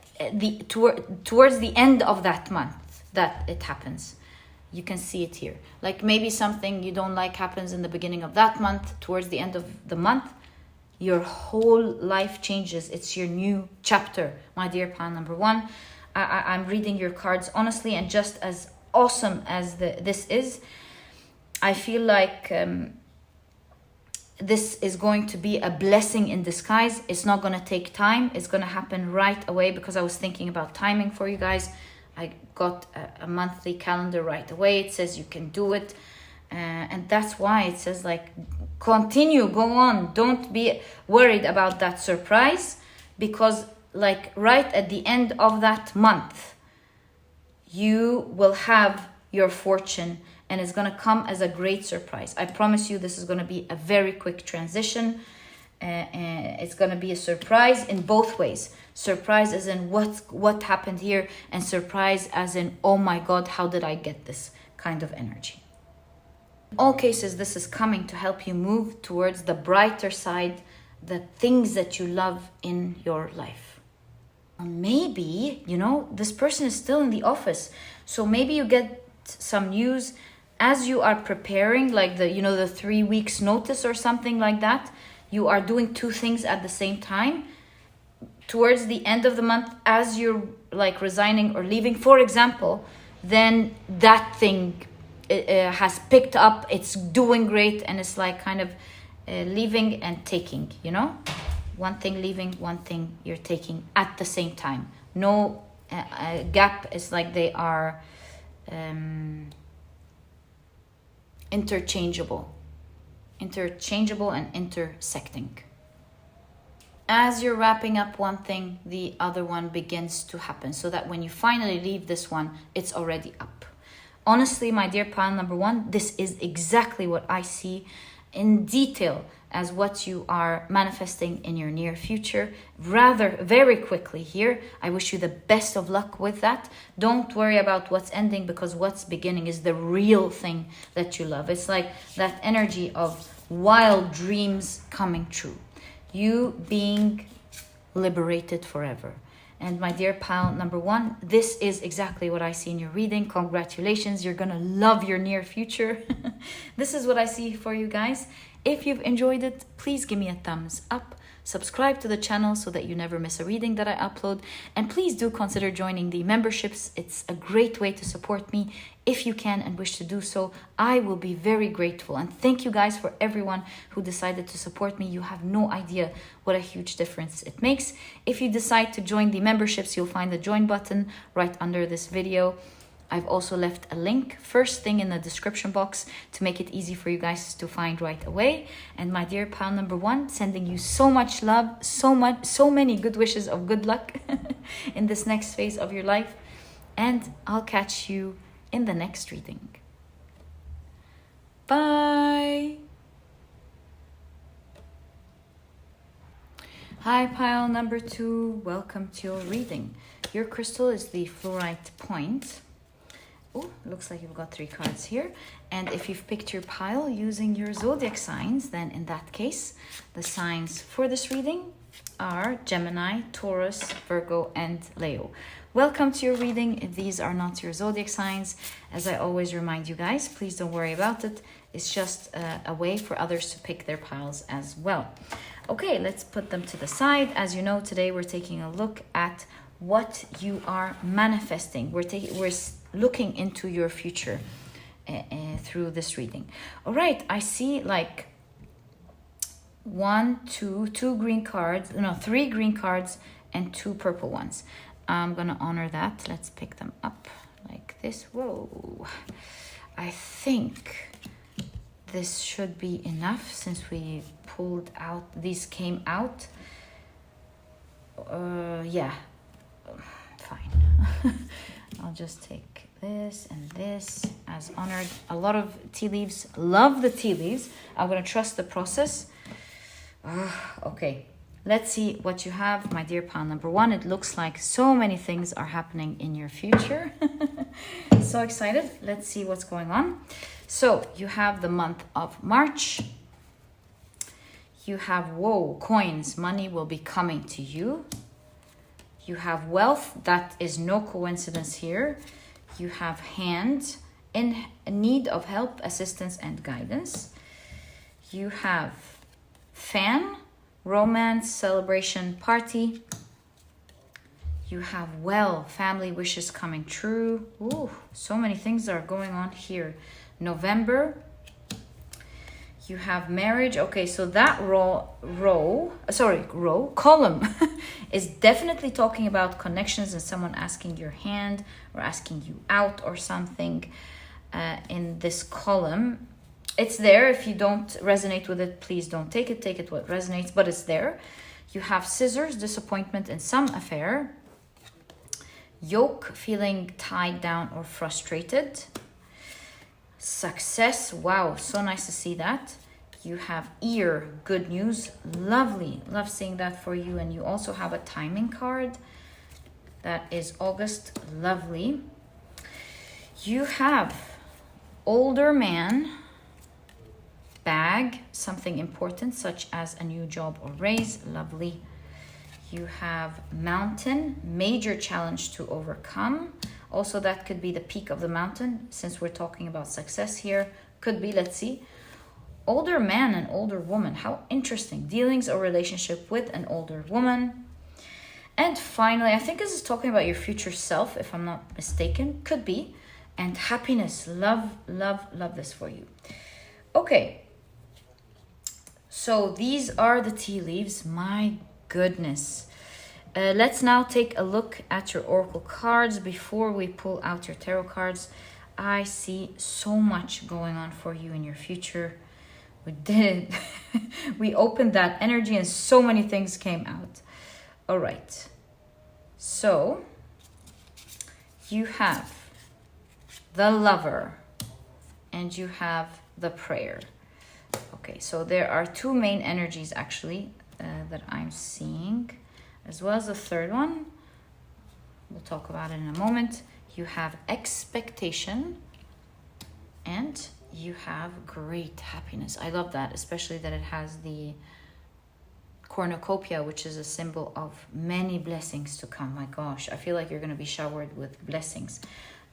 towards the end of that month that it happens. You can see it here. Like maybe something you don't like happens in the beginning of that month. Towards the end of the month, your whole life changes. It's your new chapter, my dear pile number 1. I'm reading your cards honestly, and just as awesome as this is, I feel like this is going to be a blessing in disguise. It's not going to take time. It's going to happen right away, because I was thinking about timing for you guys. I got a monthly calendar right away. It says you can do it. And that's why it says like, continue, go on. Don't be worried about that surprise, because like right at the end of that month, you will have your fortune, and it's going to come as a great surprise. I promise you, this is going to be a very quick transition. It's going to be a surprise in both ways. Surprise as in what happened here, and surprise as in, oh my God, how did I get this kind of energy? In all cases, this is coming to help you move towards the brighter side, the things that you love in your life. Maybe, you know, this person is still in the office. So maybe you get some news as you are preparing, like the 3 weeks notice or something like that. You are doing 2 things at the same time. Towards the end of the month, as you're like resigning or leaving, for example, then that thing has picked up. It's doing great, and it's like kind of leaving and taking, you know? One thing leaving, one thing you're taking at the same time. No gap. Is like they are interchangeable and intersecting. As you're wrapping up one thing, the other one begins to happen, so that when you finally leave this one, it's already up. Honestly, my dear pile number 1, this is exactly what I see in detail as what you are manifesting in your near future, rather very quickly here. I wish you the best of luck with that. Don't worry about what's ending, because what's beginning is the real thing that you love. It's like that energy of wild dreams coming true. You being liberated forever. And my dear pile number 1, this is exactly what I see in your reading. Congratulations, you're gonna love your near future. This is what I see for you guys. If you've enjoyed it, please give me a thumbs up. Subscribe to the channel so that you never miss a reading that I upload. And please do consider joining the memberships. It's a great way to support me. If you can and wish to do so, I will be very grateful. And thank you guys for everyone who decided to support me. You have no idea what a huge difference it makes. If you decide to join the memberships, you'll find the join button right under this video. I've also left a link first thing in the description box to make it easy for you guys to find right away. And my dear pile number 1, sending you so much love, so many good wishes of good luck in this next phase of your life. And I'll catch you in the next reading. Bye. Hi pile number 2, welcome to your reading. Your crystal is the Fluorite point. Oh, looks like you've got 3 cards here. And if you've picked your pile using your zodiac signs, then in that case, the signs for this reading are Gemini, Taurus, Virgo, and Leo. Welcome to your reading. If these are not your zodiac signs, as I always remind you guys, please don't worry about it. It's just a way for others to pick their piles as well. Okay, let's put them to the side. As you know, today we're taking a look at what you are manifesting. We're looking into your future through this reading. All right, I see like three green cards and 2 purple ones. I'm gonna honor that. Let's pick them up like this. Whoa, I think this should be enough since we pulled out, these came out. Yeah, fine. I'll just take this and this as honored. A lot of tea leaves, love the tea leaves. I'm gonna trust the process. Okay, let's see what you have, my dear pile number 1. It looks like so many things are happening in your future. So excited. Let's see what's going on. So you have the month of March. You have, whoa, coins. Money will be coming to you. You have wealth. That is no coincidence here. You have hand in need of help, assistance, and guidance. You have fan, romance, celebration, party. You have family wishes coming true. Ooh, so many things are going on here. November. You have marriage. Okay, so that column is definitely talking about connections and someone asking your hand or asking you out or something in this column. It's there. If you don't resonate with it, please don't take it. Take it what resonates, but it's there. You have scissors, disappointment in some affair. Yoke, feeling tied down or frustrated. Success, wow, so nice to see that. You have ear, good news, lovely, love seeing that for you. And you also have a timing card, that is August, lovely. You have older man, bag, something important such as a new job or raise, lovely. You have mountain, major challenge to overcome. Also, that could be the peak of the mountain, since we're talking about success here. Could be, let's see. Older man and older woman. How interesting. Dealings or relationship with an older woman. And finally, I think this is talking about your future self, if I'm not mistaken. Could be. And happiness. Love, love, love this for you. Okay. So these are the tea leaves. My goodness. Let's now take a look at your oracle cards before we pull out your tarot cards. I see so much going on for you in your future. We opened that energy and so many things came out. All right. So you have the Lover and you have the Prayer. Okay, so there are 2 main energies actually that I'm seeing, as well as the third one. We'll talk about it in a moment. You have expectation and you have great happiness. I love that, especially that it has the cornucopia, which is a symbol of many blessings to come. My gosh, I feel like you're going to be showered with blessings.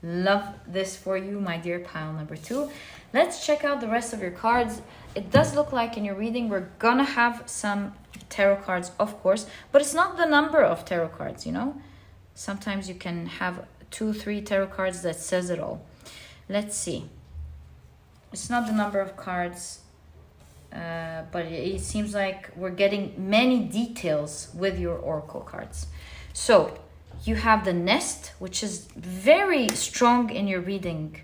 Love this for you, my dear pile number 2. Let's check out the rest of your cards. It does look like in your reading we're going to have some tarot cards, of course, but it's not the number of tarot cards, you know. Sometimes you can have 2-3 tarot cards that says it all. Let's see. It's not the number of cards, but it seems like we're getting many details with your oracle cards. So you have the nest, which is very strong in your reading,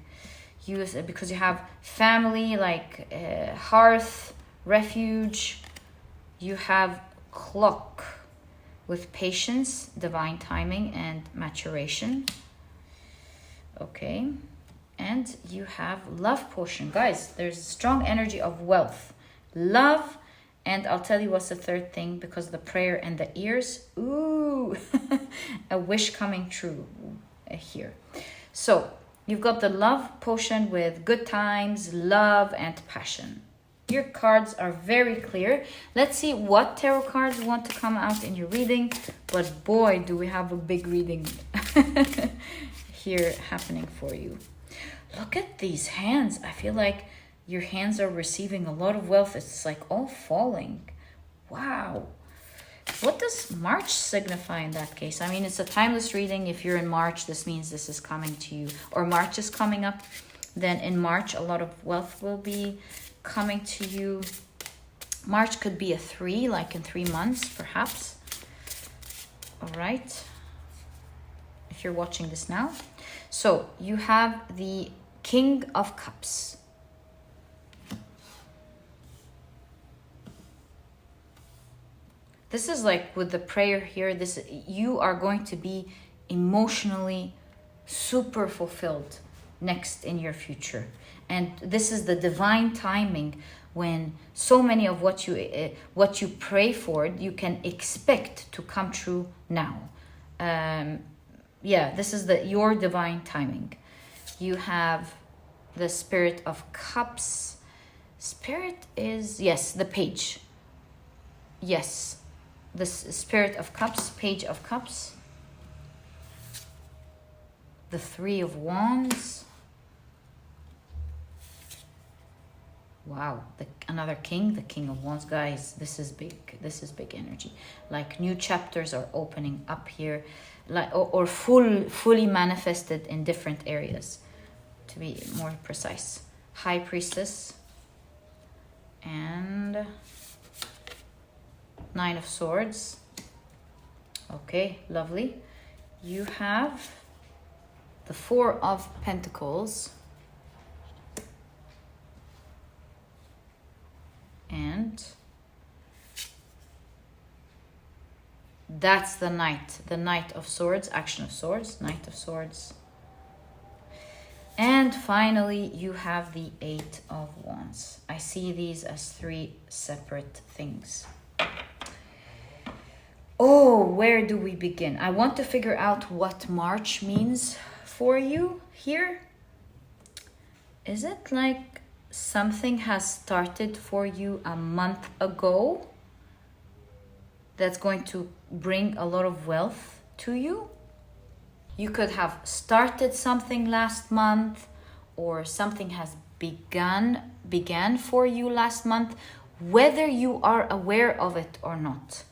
because you have family, like hearth, refuge. You have clock with patience, divine timing, and maturation. Okay. And you have love potion. Guys, there's a strong energy of wealth, love, and I'll tell you what's the third thing, because the prayer and the ears. Ooh, a wish coming true here. So you've got the love potion with good times, love, and passion. Your cards are very clear. Let's see what tarot cards want to come out in your reading. But boy, do we have a big reading here happening for you. Look at these hands. I feel like your hands are receiving a lot of wealth. It's like all falling. Wow. What does March signify in that case? I mean, it's a timeless reading. If you're in March, this means this is coming to you, or March is coming up. Then in March, a lot of wealth will be coming to you. March could be a 3, like in 3 months, perhaps. All right. If you're watching this now. So you have the King of Cups. This is like with the prayer here, you are going to be emotionally super fulfilled next in your future. And this is the divine timing when so many of what you pray for, you can expect to come true now. This is your divine timing. You have the Spirit of Cups. Spirit is, yes, the Page. Yes. The Spirit of Cups, Page of Cups, the 3 of Wands. Wow, another king, the King of Wands. Guys, this is big. This is big energy. Like new chapters are opening up here, like or fully manifested in different areas, to be more precise. High Priestess and 9 of Swords. Okay, lovely. You have the 4 of Pentacles. And that's the Knight of Swords, Action of Swords, Knight of Swords. And finally, you have the 8 of Wands. I see these as 3 separate things. Oh, where do we begin? I want to figure out what March means for you here. Is it like something has started for you a month ago that's going to bring a lot of wealth to you? You could have started something last month, or something has began for you last month, whether you are aware of it or not.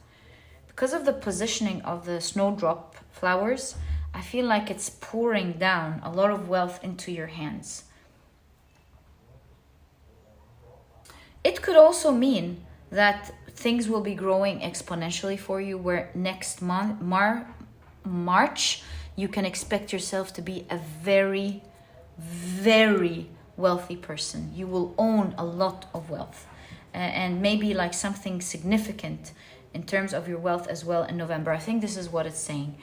Because of the positioning of the snowdrop flowers, I feel like it's pouring down a lot of wealth into your hands. It could also mean that things will be growing exponentially for you, where next month, March, you can expect yourself to be a very, very wealthy person. You will own a lot of wealth, and maybe like something significant in terms of your wealth as well in November. I think this is what it's saying.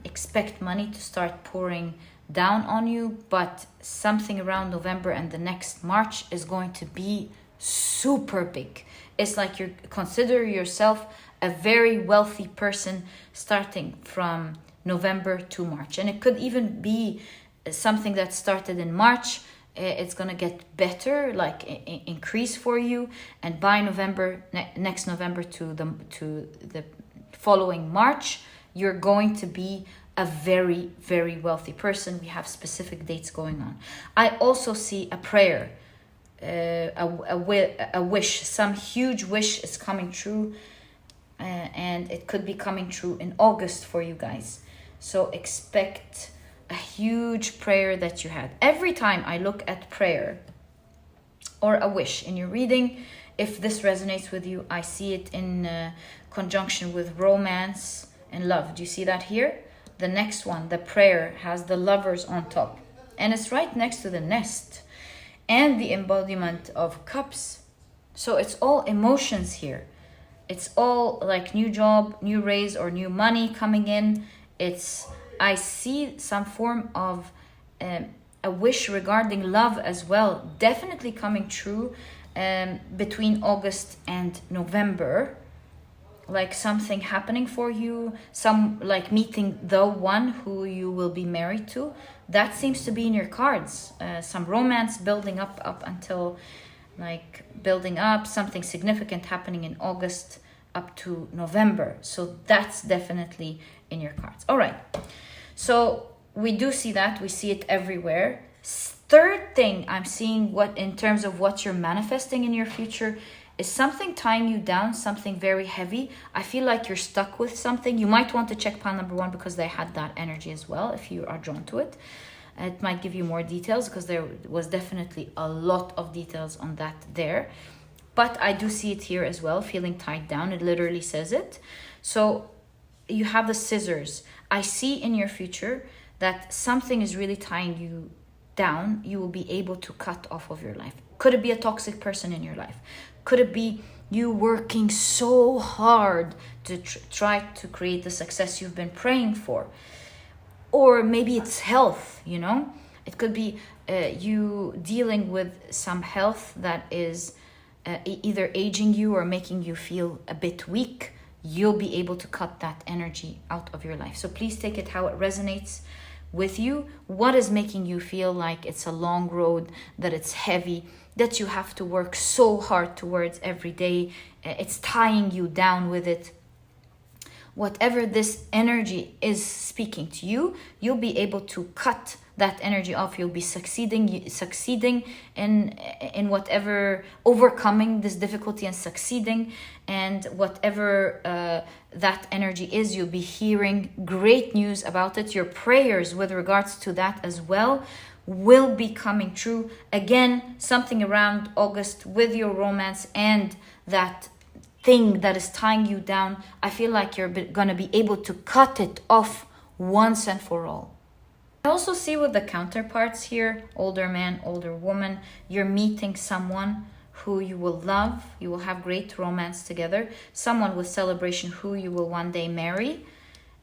Expect money to start pouring down on you, but something around November and the next March is going to be super big. It's like you consider yourself a very wealthy person starting from November to March. And it could even be something that started in March. It's going to get better, like increase for you. And by November, next November to the following March, you're going to be a very, very wealthy person. We have specific dates going on. I also see a prayer, a wish, some huge wish is coming true. And it could be coming true in August for you guys. So expect a huge prayer that you had. Every time I look at prayer or a wish in your reading, if this resonates with you, I see it in conjunction with romance and love. Do you see that here? The next one, the prayer, has the lovers on top. And it's right next to the nest and the embodiment of cups. So it's all emotions here. It's all like new job, new raise, or new money coming in. I see some form of a wish regarding love as well, definitely coming true between August and November. Like something happening for you, some like meeting the one who you will be married to. That seems to be in your cards. Some romance building up until like building up, something significant happening in August up to November. So that's definitely in your cards. All right. So we do see that. We see it everywhere. Third thing I'm seeing, what in terms of what you're manifesting in your future, is something tying you down, something very heavy. I feel like you're stuck with something. You might want to check pile number 1 because they had that energy as well, if you are drawn to it. It might give you more details because there was definitely a lot of details on that there. But I do see it here as well, feeling tied down. It literally says it. So you have the scissors. I see in your future that something is really tying you down. You will be able to cut off of your life. Could it be a toxic person in your life? Could it be you working so hard to try to create the success you've been praying for? Or maybe it's health, you know? It could be you dealing with some health that is either aging you or making you feel a bit weak. You'll be able to cut that energy out of your life. So please take it how it resonates with you. What is making you feel like it's a long road, that it's heavy, that you have to work so hard towards every day? It's tying you down with it. Whatever this energy is speaking to you, you'll be able to cut that energy off. You'll be succeeding in whatever, overcoming this difficulty and succeeding, and whatever that energy is, you'll be hearing great news about it. Your prayers with regards to that as well will be coming true. Again, something around August with your romance and that thing that is tying you down. I feel like you're going to be able to cut it off once and for all. I also see with the counterparts here, older man, older woman, you're meeting someone who you will love. You will have great romance together. Someone with celebration who you will one day marry.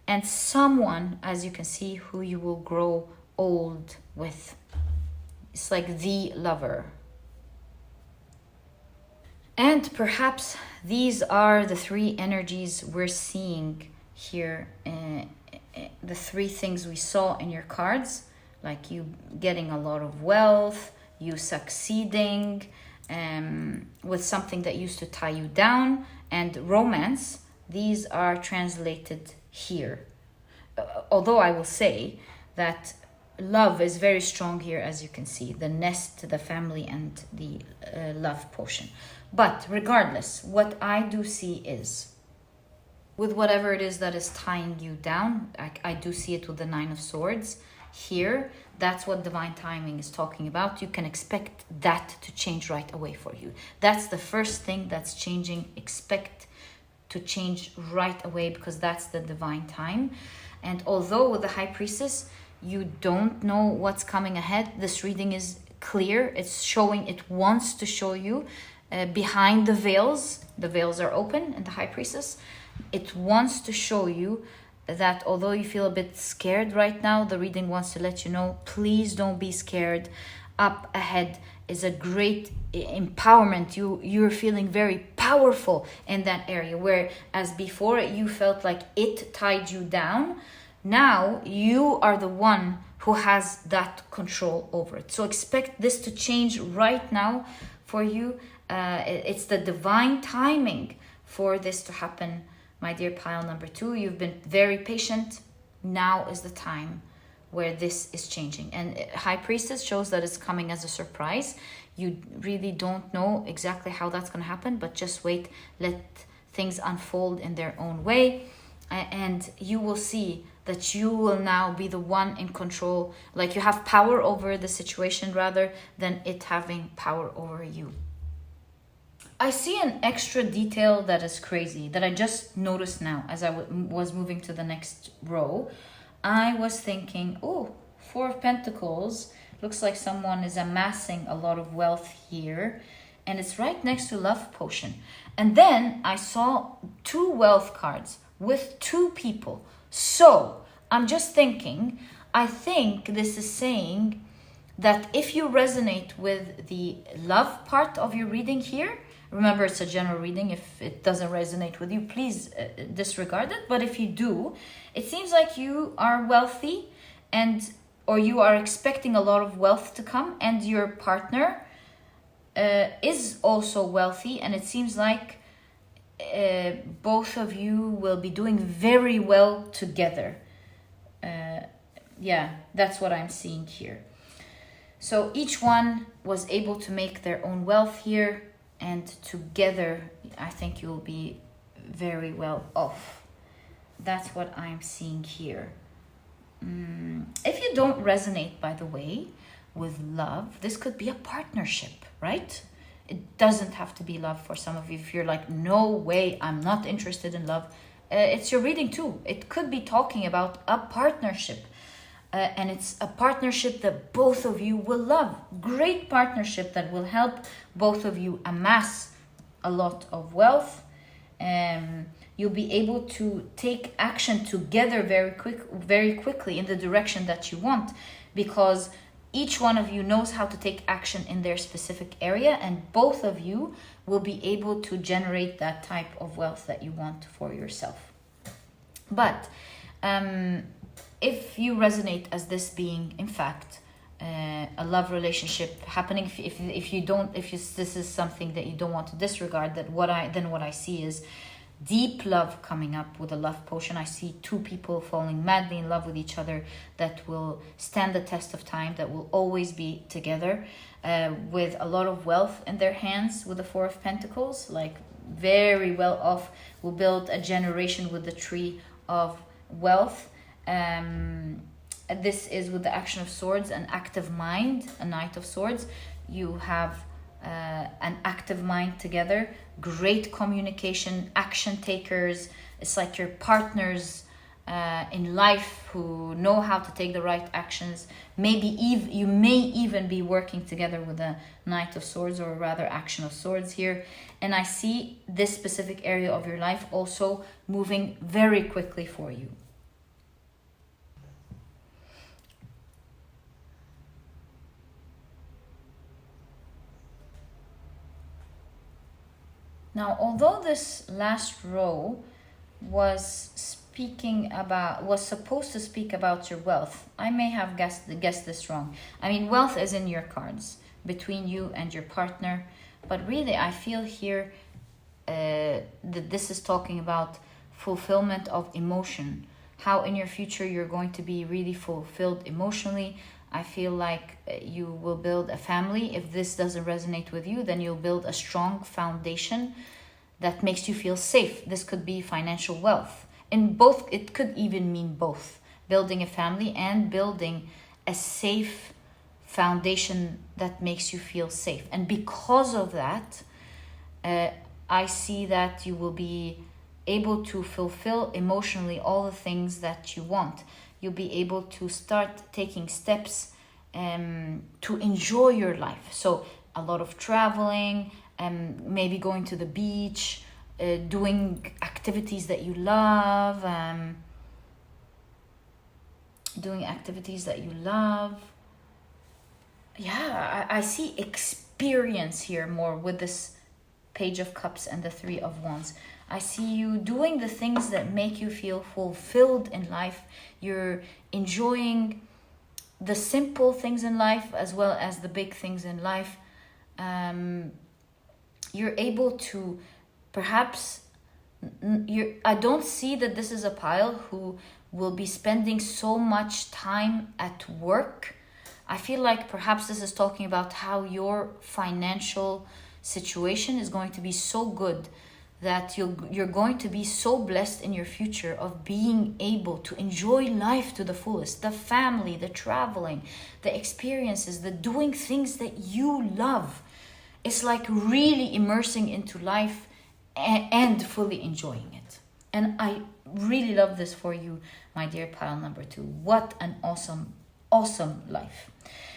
And someone, as you can see, who you will grow old with. It's like the lover. And perhaps these are the 3 energies we're seeing here. The 3 things we saw in your cards, like you getting a lot of wealth, you succeeding with something that used to tie you down, and romance. These are translated here. Although I will say that love is very strong here, as you can see, the nest, the family, and the love potion. But regardless, what I do see is, with whatever it is that is tying you down, I do see it with the 9 of Swords here. That's what divine timing is talking about. You can expect that to change right away for you. That's the first thing that's changing. Expect to change right away, because that's the divine time. And although with the High Priestess, you don't know what's coming ahead, this reading is clear. It's showing, it wants to show you behind the veils. The veils are open in the High Priestess. It wants to show you that although you feel a bit scared right now, the reading wants to let you know, please don't be scared. Up ahead is a great empowerment. You're feeling very powerful in that area, where as before you felt like it tied you down. Now you are the one who has that control over it. So expect this to change right now for you. It's the divine timing for this to happen, my dear pile number 2. You've been very patient. Now is the time where this is changing. And High Priestess shows that it's coming as a surprise. You really don't know exactly how that's going to happen, but just wait. Let things unfold in their own way. And you will see that you will now be the one in control. Like you have power over the situation rather than it having power over you. I see an extra detail that is crazy that I just noticed now as I was moving to the next row. I was thinking, oh, 4 of Pentacles. Looks like someone is amassing a lot of wealth here. And it's right next to Love Potion. And then I saw 2 wealth cards with 2 people. So I'm just thinking, I think this is saying that if you resonate with the love part of your reading here, remember, it's a general reading. If it doesn't resonate with you, please disregard it. But if you do, it seems like you are wealthy or you are expecting a lot of wealth to come, and your partner is also wealthy. And it seems like both of you will be doing very well together. Yeah, that's what I'm seeing here. So each one was able to make their own wealth here. and together I think you'll be very well off. That's what I'm seeing here. If you don't resonate, by the way, with love, this could be a partnership, right? It doesn't have to be love for some of you. If you're like, no way, I'm not interested in love, it's your reading too. It could be talking about a partnership. And it's a partnership that both of you will love. Great partnership that will help both of you amass a lot of wealth. You'll be able to take action together very quickly in the direction that you want, because each one of you knows how to take action in their specific area, and both of you will be able to generate that type of wealth that you want for yourself. But if you resonate as this being, in fact, a love relationship happening, if this is something that you don't want to disregard, what I see is deep love coming up with a love potion. I see two people falling madly in love with each other that will stand the test of time, that will always be together, with a lot of wealth in their hands with the Four of Pentacles, like very well off, will build a generation with the Tree of Wealth. This is with the Action of Swords, an active mind, a Knight of Swords. You have an active mind together, great communication, action takers. It's like your partners in life who know how to take the right actions. Maybe you may even be working together with a Knight of Swords, or rather Action of Swords here. And I see this specific area of your life also moving very quickly for you. Now, although this last row was supposed to speak about your wealth, I may have guessed this wrong. I mean, wealth is in your cards between you and your partner, but really I feel here that this is talking about fulfillment of emotion. How in your future you're going to be really fulfilled emotionally. I feel like you will build a family. If this doesn't resonate with you, then you'll build a strong foundation that makes you feel safe. This could be financial wealth. In both, it could even mean both. Building a family and building a safe foundation that makes you feel safe. And because of that, I see that you will be able to fulfill emotionally all the things that you want. You'll be able to start taking steps to enjoy your life. So a lot of traveling, maybe going to the beach, doing activities that you love, Yeah, I see experience here more with this Page of Cups and the Three of Wands. I see you doing the things that make you feel fulfilled in life. You're enjoying the simple things in life as well as the big things in life. You're able to perhaps... I don't see that this is a pile who will be spending so much time at work. I feel like perhaps this is talking about how your financial situation is going to be so good that you're going to be so blessed in your future of being able to enjoy life to the fullest. The family, the traveling, the experiences, the doing things that you love. It's like really immersing into life and fully enjoying it. And I really love this for you, my dear pile number 2. What an awesome, awesome life.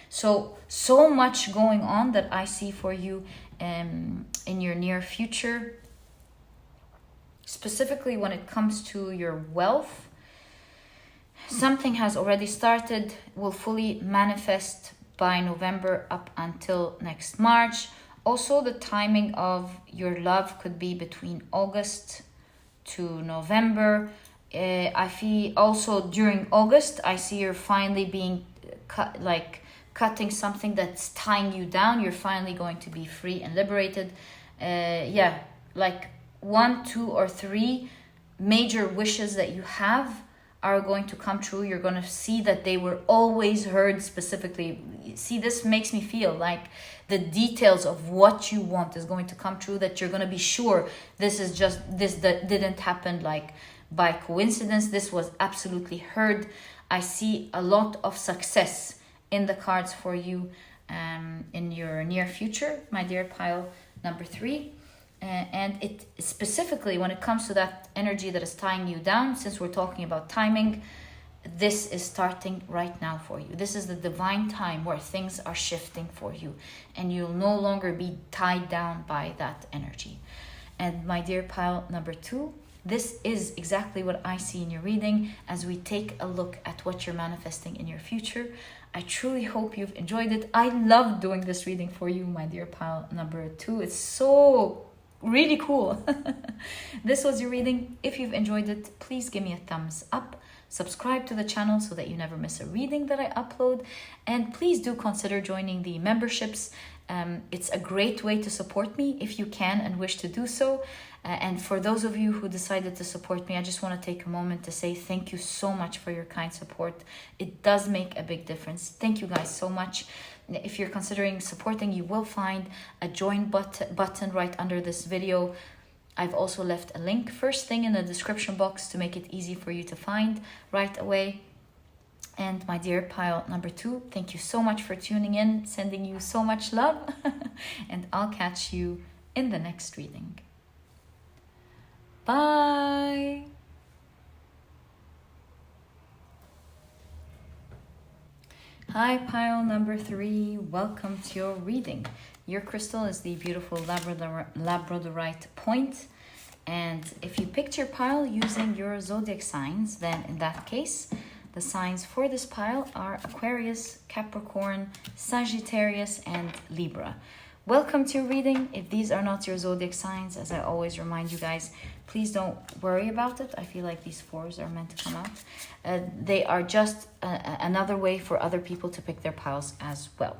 So much going on that I see for you in your near future. Specifically when it comes to your wealth, something has already started, will fully manifest by November up until next March. Also, the timing of your love could be between August to November. I feel also during August, I see you're finally being cutting something that's tying you down. You're finally going to be free and liberated. Like 1, 2, or 3 major wishes that you have are going to come true. You're going to see that they were always heard specifically. see, this makes me feel like the details of what you want is going to come true, that you're going to be sure this is just, this that didn't happen like by coincidence. This was absolutely heard. I see a lot of success in the cards for you in your near future, my dear pile number 3. And it specifically, when it comes to that energy that is tying you down, since we're talking about timing, this is starting right now for you. This is the divine time where things are shifting for you, and you'll no longer be tied down by that energy. And my dear pile number 2, this is exactly what I see in your reading as we take a look at what you're manifesting in your future. I truly hope you've enjoyed it. I love doing this reading for you, my dear pile number 2. It's so really cool. This was your reading. If you've enjoyed it, please give me a thumbs up. Subscribe to the channel so that you never miss a reading that I upload. And please do consider joining the memberships. It's a great way to support me if you can and wish to do so. And for those of you who decided to support me, I just want to take a moment to say thank you so much for your kind support. It does make a big difference. Thank you guys so much. If you're considering supporting, you will find a join button right under this video. I've also left a link first thing in the description box to make it easy for you to find right away. And my dear pile number 2, thank you so much for tuning in, sending you so much love. And I'll catch you in the next reading. Bye. Hi, pile number 3. Welcome to your reading. Your crystal is the beautiful Labradorite point. And if you picked your pile using your zodiac signs, then in that case, the signs for this pile are Aquarius, Capricorn, Sagittarius, and Libra. Welcome to your reading. If these are not your zodiac signs, as I always remind you guys, please don't worry about it. I feel like these 4s are meant to come out. They are just another way for other people to pick their piles as well.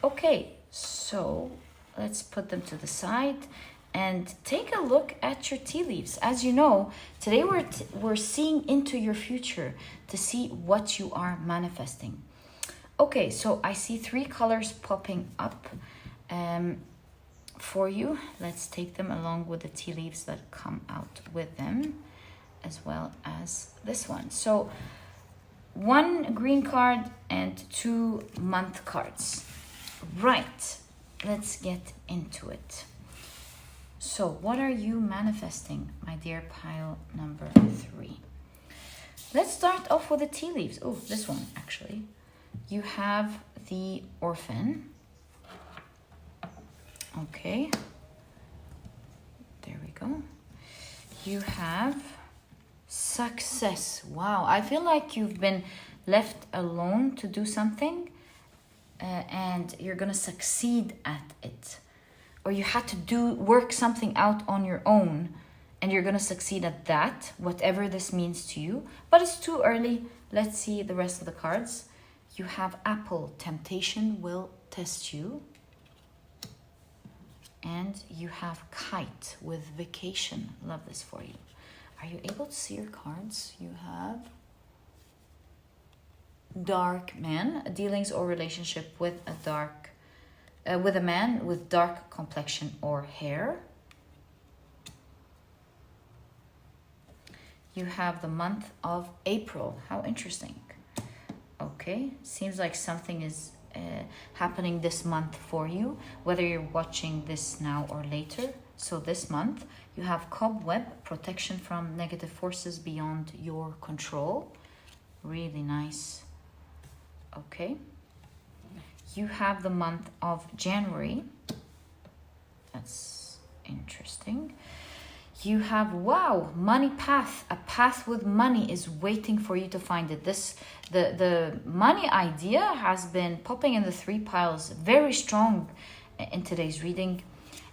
Okay, so let's put them to the side and take a look at your tea leaves. As you know, today we're seeing into your future to see what you are manifesting. Okay, so I see 3 colors popping up for you. Let's take them along with the tea leaves that come out with them, as well as this one. So 1 green card and 2 month cards. Right, let's get into it. So what are you manifesting, my dear pile number 3? Let's start off with the tea leaves. Oh, this one actually. You have the orphan. Okay, there we go. You have success. Wow, I feel like you've been left alone to do something and you're gonna succeed at it. Or you had to work something out on your own and you're gonna succeed at that, whatever this means to you. But it's too early. Let's see the rest of the cards. You have Apple, temptation will test you. And you have Kite with vacation. Love this for you. Are you able to see your cards? You have Dark Man, dealings or relationship with a man with dark complexion or hair. You have the month of April. How interesting. Okay, seems like something is happening this month for you, whether you're watching this now or later. So this month you have Cobweb, protection from negative forces beyond your control. Really nice. Okay, you have the month of January. That's interesting. You have, wow, money path. A path with money is waiting for you to find it. The money idea has been popping in the 3 piles very strong in today's reading.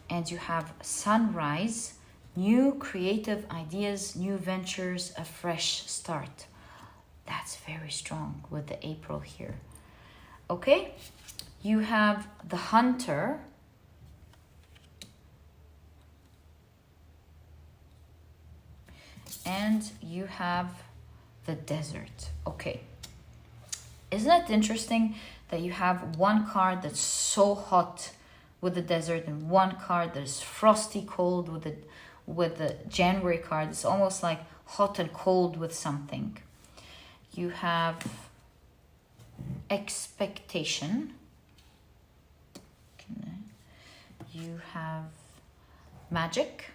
And you have sunrise, new creative ideas, new ventures, a fresh start. That's very strong with the April here. Okay, you have the hunter. And you have the desert. Okay. Isn't it interesting that you have one card that's so hot with the desert and one card that is frosty cold with the January card. It's almost like hot and cold with something. You have expectation. You have magic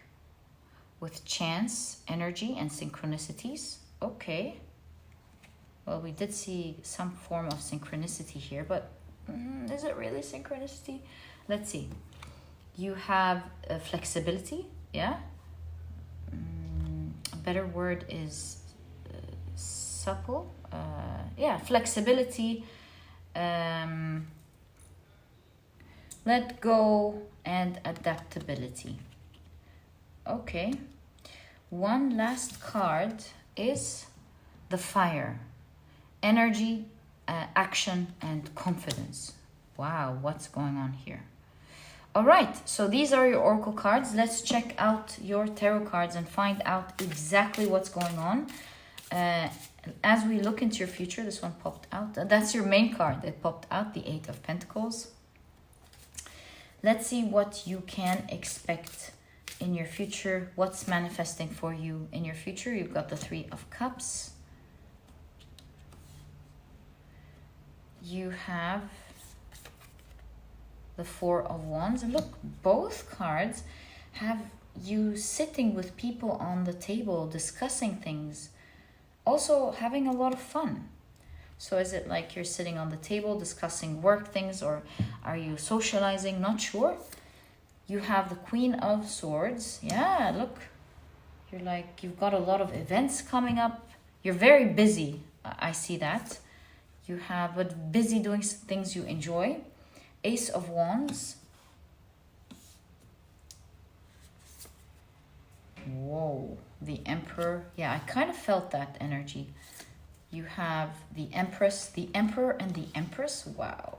with chance, energy, and synchronicities. Okay. Well, we did see some form of synchronicity here, but is it really synchronicity? Let's see. You have flexibility, yeah? A better word is supple. Yeah, flexibility, let go, and adaptability. Okay. One last card is the fire. Energy, action, and confidence. Wow, what's going on here? All right, so these are your oracle cards. Let's check out your tarot cards and find out exactly what's going on. As we look into your future, this one popped out. That's your main card. It popped out, the Eight of Pentacles. Let's see what you can expect in your future. What's manifesting for you in your future? You've got the Three of Cups. You have the Four of Wands. And look, both cards have you sitting with people on the table, discussing things, also having a lot of fun. So is it like you're sitting on the table discussing work things, or are you socializing? Not sure. You have the Queen of Swords. Yeah, look, you've got a lot of events coming up. You're very busy. I see that. You have, but busy doing things you enjoy. Ace of Wands. Whoa, the Emperor. Yeah, I kind of felt that energy. You have the Empress, the Emperor, and the Empress. Wow,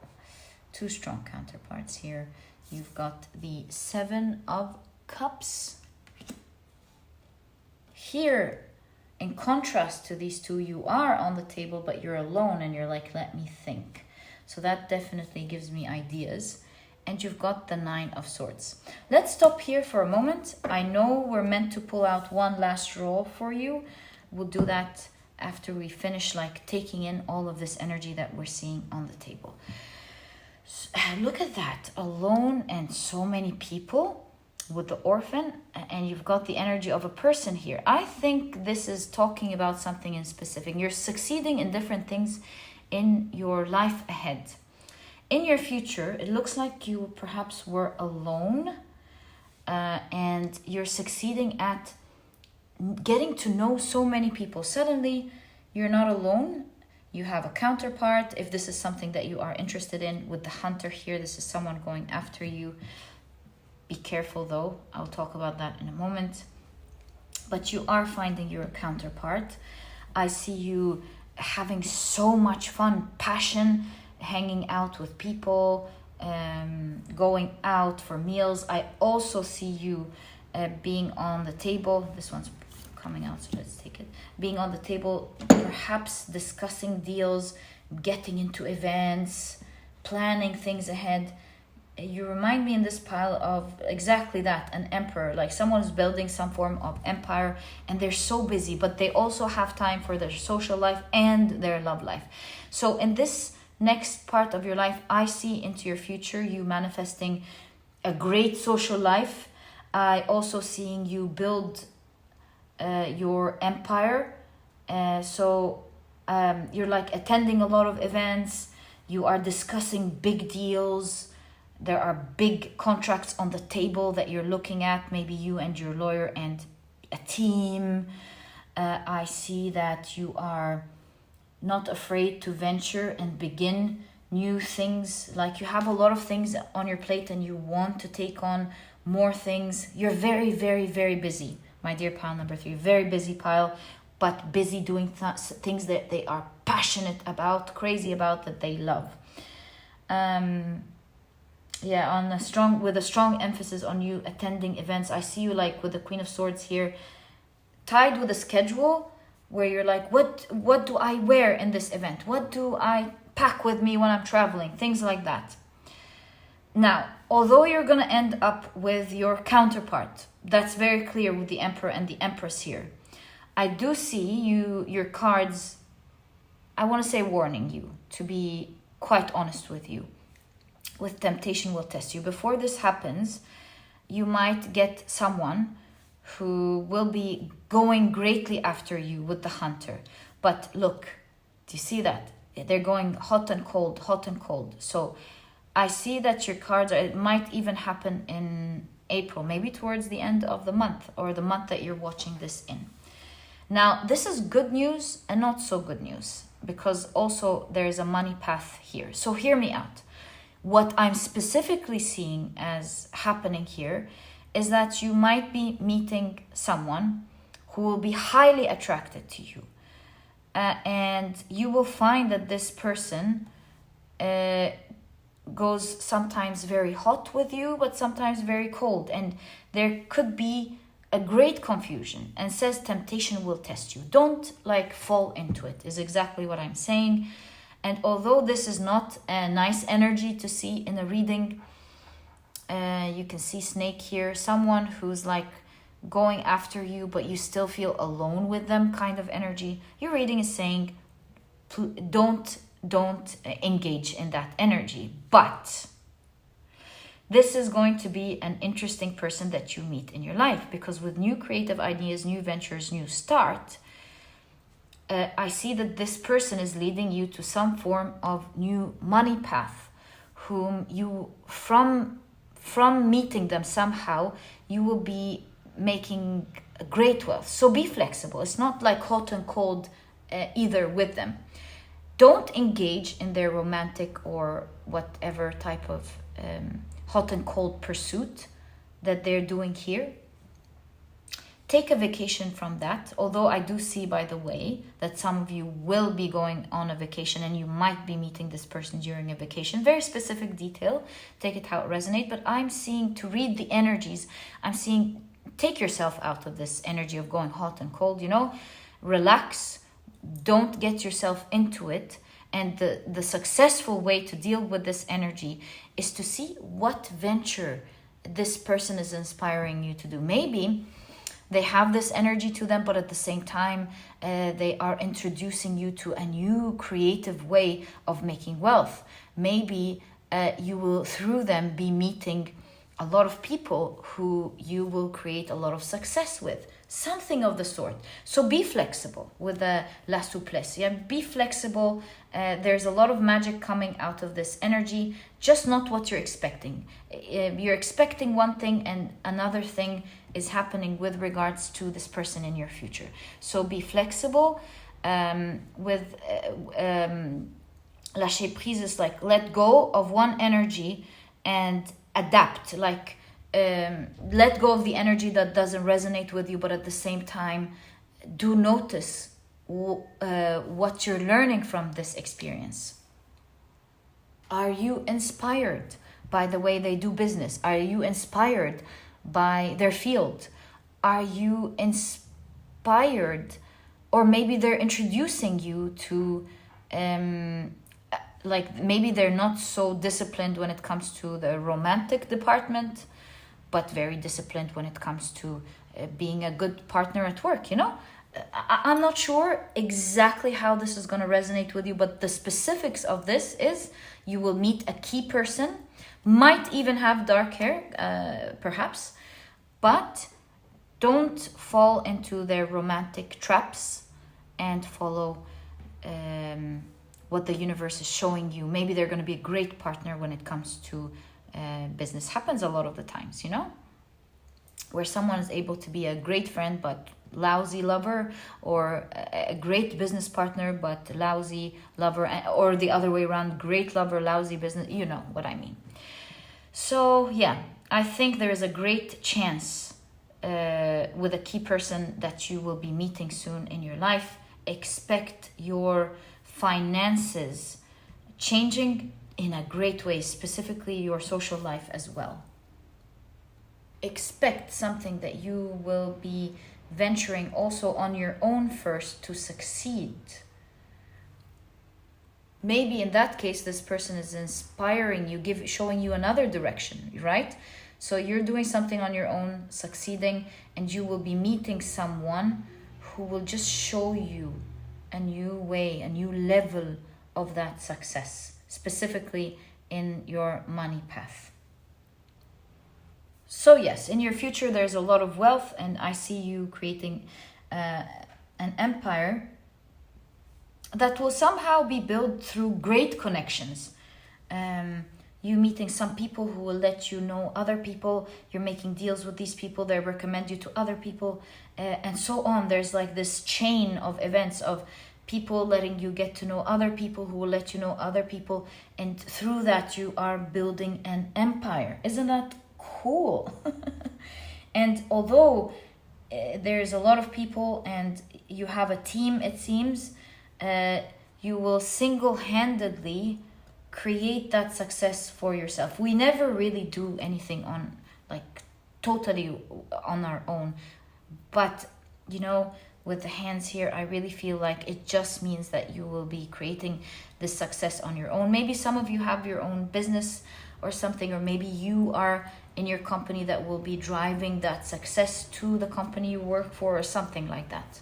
two strong counterparts here. You've got the Seven of Cups. Here, in contrast to these two, you are on the table, but you're alone and you're like, let me think. So that definitely gives me ideas. And you've got the Nine of Swords. Let's stop here for a moment. I know we're meant to pull out one last roll for you. We'll do that after we finish like taking in all of this energy that we're seeing on the table. So, look at that, alone and so many people with the orphan, and you've got the energy of a person here. I think this is talking about something in specific. You're succeeding in different things in your life ahead. In your future, it looks like you perhaps were alone, and you're succeeding at getting to know so many people. Suddenly, you're not alone. You have a counterpart. If this is something that you are interested in with the Hunter here, this is someone going after you. Be careful though. I'll talk about that in a moment. But you are finding your counterpart. I see you having so much fun, passion, hanging out with people, going out for meals. I also see you being on the table. This one's coming out, so let's take it. Being on the table, perhaps discussing deals, getting into events, planning things ahead. You remind me in this pile of exactly that, an emperor, like someone who's building some form of empire, and they're so busy, but they also have time for their social life and their love life. So in this next part of your life, I see into your future you manifesting a great social life. I also seeing you build your empire. So you're like attending a lot of events. You are discussing big deals. There are big contracts on the table that you're looking at. Maybe you and your lawyer and a team. I see that you are not afraid to venture and begin new things. Like you have a lot of things on your plate and you want to take on more things. You're very, very, very busy. My dear pile number 3, very busy pile, but busy doing things that they are passionate about, crazy about, that they love. With a strong emphasis on you attending events. I see you like with the Queen of Swords here, tied with a schedule where you're like, what do I wear in this event? What do I pack with me when I'm traveling, things like that. Now, although you're going to end up with your counterpart, that's very clear with the Emperor and the Empress here. I do see your cards, I want to say warning you, to be quite honest with you. With temptation will test you. Before this happens, you might get someone who will be going greatly after you with the hunter. But look, do you see that? They're going hot and cold, hot and cold. So I see that your cards are, it might even happen in April, maybe towards the end of the month or the month that you're watching this in. Now, this is good news and not so good news, because also there's a money path here. So hear me out. What I'm specifically seeing as happening here is that you might be meeting someone who will be highly attracted to you. And you will find that this person goes sometimes very hot with you, but sometimes very cold. And there could be a great confusion, and says temptation will test you. Don't fall into it, is exactly what I'm saying. And although this is not a nice energy to see in a reading, you can see snake here, someone who's going after you, but you still feel alone with them kind of energy. Your reading is saying, don't engage in that energy. But this is going to be an interesting person that you meet in your life, because with new creative ideas, new ventures, new start, I see that this person is leading you to some form of new money path, whom you, from meeting them somehow, you will be making great wealth. So be flexible. It's not hot and cold either with them. Don't engage in their romantic or whatever type of hot and cold pursuit that they're doing here. Take a vacation from that. Although I do see, by the way, that some of you will be going on a vacation and you might be meeting this person during a vacation. Very specific detail. Take it how it resonates. But I'm seeing, to read the energies, I'm seeing take yourself out of this energy of going hot and cold, relax, don't get yourself into it. And the successful way to deal with this energy is to see what venture this person is inspiring you to do. Maybe they have this energy to them, but at the same time, they are introducing you to a new creative way of making wealth. Maybe you will, through them, be meeting a lot of people who you will create a lot of success with. Something of the sort. So be flexible with the la souplesse. Yeah, be flexible. There's a lot of magic coming out of this energy, just not what you're expecting. You're expecting one thing and another thing is happening with regards to this person in your future. So be flexible. With lâcher prise is let go of one energy and adapt. Let go of the energy that doesn't resonate with you, but at the same time, do notice what you're learning from this experience. Are you inspired by the way they do business? Are you inspired by their field? Are you inspired, or maybe they're introducing you to maybe they're not so disciplined when it comes to the romantic department, but very disciplined when it comes to being a good partner at work, I'm not sure exactly how this is going to resonate with you, but the specifics of this is you will meet a key person, might even have dark hair, perhaps, but don't fall into their romantic traps and follow what the universe is showing you. Maybe they're going to be a great partner when it comes to business. Happens a lot of the times, where someone is able to be a great friend but lousy lover, or a great business partner but lousy lover, or the other way around, great lover, lousy business. You know what I mean. So yeah, I think there is a great chance with a key person that you will be meeting soon in your life. Expect your finances changing in a great way, specifically your social life as well. Expect something that you will be venturing also on your own first to succeed. maybe in that case, this person is inspiring you, showing you another direction, right? So you're doing something on your own, succeeding, and you will be meeting someone who will just show you a new way, a new level of that success, specifically in your money path. So yes, in your future, there's a lot of wealth, and I see you creating an empire that will somehow be built through great connections. You meeting some people who will let you know other people, you're making deals with these people, they recommend you to other people, and so on. There's like this chain of events of people letting you get to know other people who will let you know other people, and through that you are building an empire. Isn't that cool? And although there's a lot of people and you have a team, it seems, you will single-handedly create that success for yourself. We never really do anything on like totally on our own, but you know, with the hands here, I really feel like it just means that you will be creating this success on your own. Maybe some of you have your own business or something, or maybe you are in your company that will be driving that success to the company you work for, or something like that.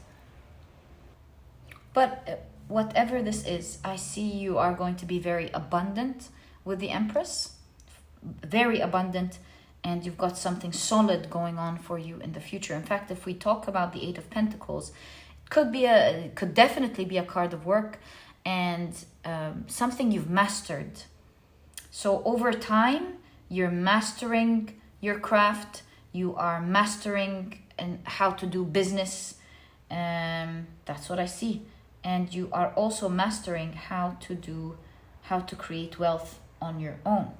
But whatever this is, I see you are going to be very abundant with the Empress, very abundant, and you've got something solid going on for you in the future. In fact, if we talk about the Eight of Pentacles, it could definitely be a card of work and something you've mastered. So over time, you're mastering your craft, you are mastering and how to do business. That's what I see. And you are also mastering how to create wealth on your own.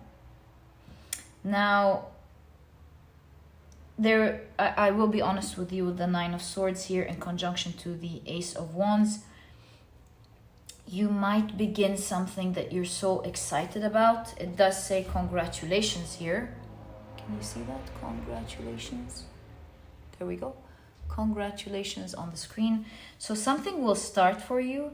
Now, I will be honest with you, with the Nine of Swords here in conjunction to the Ace of Wands, you might begin something that you're so excited about. It does say congratulations here. Can you see that? Congratulations. There we go. Congratulations on the screen. So something will start for you.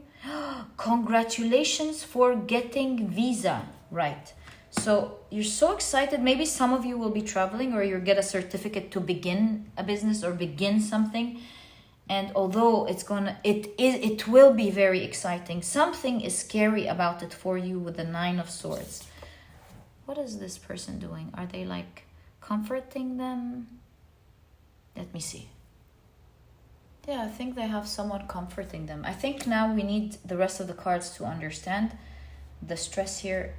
Congratulations for getting visa. Right. So you're so excited. Maybe some of you will be traveling, or you'll get a certificate to begin a business or begin something. And although it will be very exciting, something is scary about it for you with the Nine of Swords. What is this person doing? Are they like comforting them? Let me see. Yeah, I think they have someone comforting them. I think now we need the rest of the cards to understand the stress here,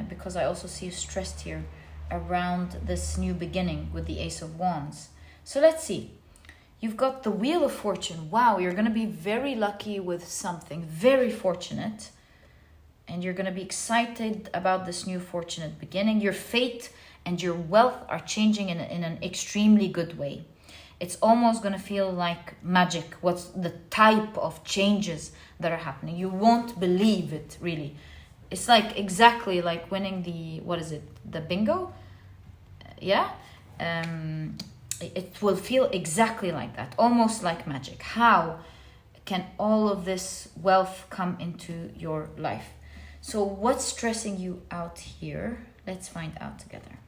because I also see you stressed here around this new beginning with the Ace of Wands. So let's see. You've got the Wheel of Fortune. Wow, you're going to be very lucky with something, very fortunate. And you're going to be excited about this new fortunate beginning. Your fate and your wealth are changing in an extremely good way. It's almost going to feel like magic. What's the type of changes that are happening? You won't believe it, really. It's like exactly like winning the bingo? Yeah? It will feel exactly like that, almost like magic. How can all of this wealth come into your life? So what's stressing you out here? Let's find out together.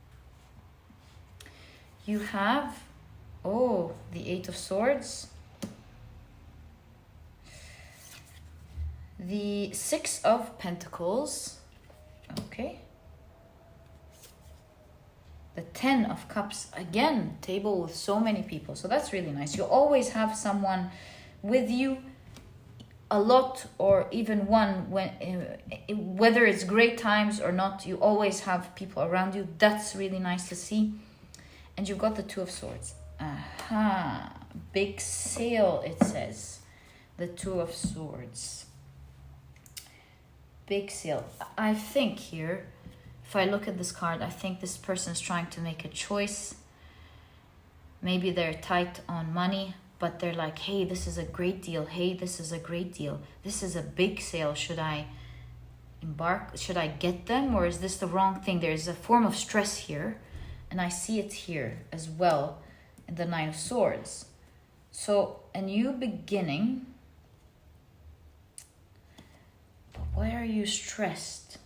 You have, the Eight of Swords, the Six of Pentacles, okay, the Ten of Cups, again, table with so many people, so that's really nice. You always have someone with you, a lot or even one, when whether it's great times or not, you always have people around you. That's really nice to see. And you've got the Two of Swords. Aha, big sale, it says. The Two of Swords. Big sale. I think here, if I look at this card, I think this person is trying to make a choice. Maybe they're tight on money, but they're like, hey, this is a great deal. Hey, this is a great deal. This is a big sale. Should I embark? Should I get them? Or is this the wrong thing? There's a form of stress here. And I see it here as well in the Nine of Swords. So a new beginning. Why are you stressed?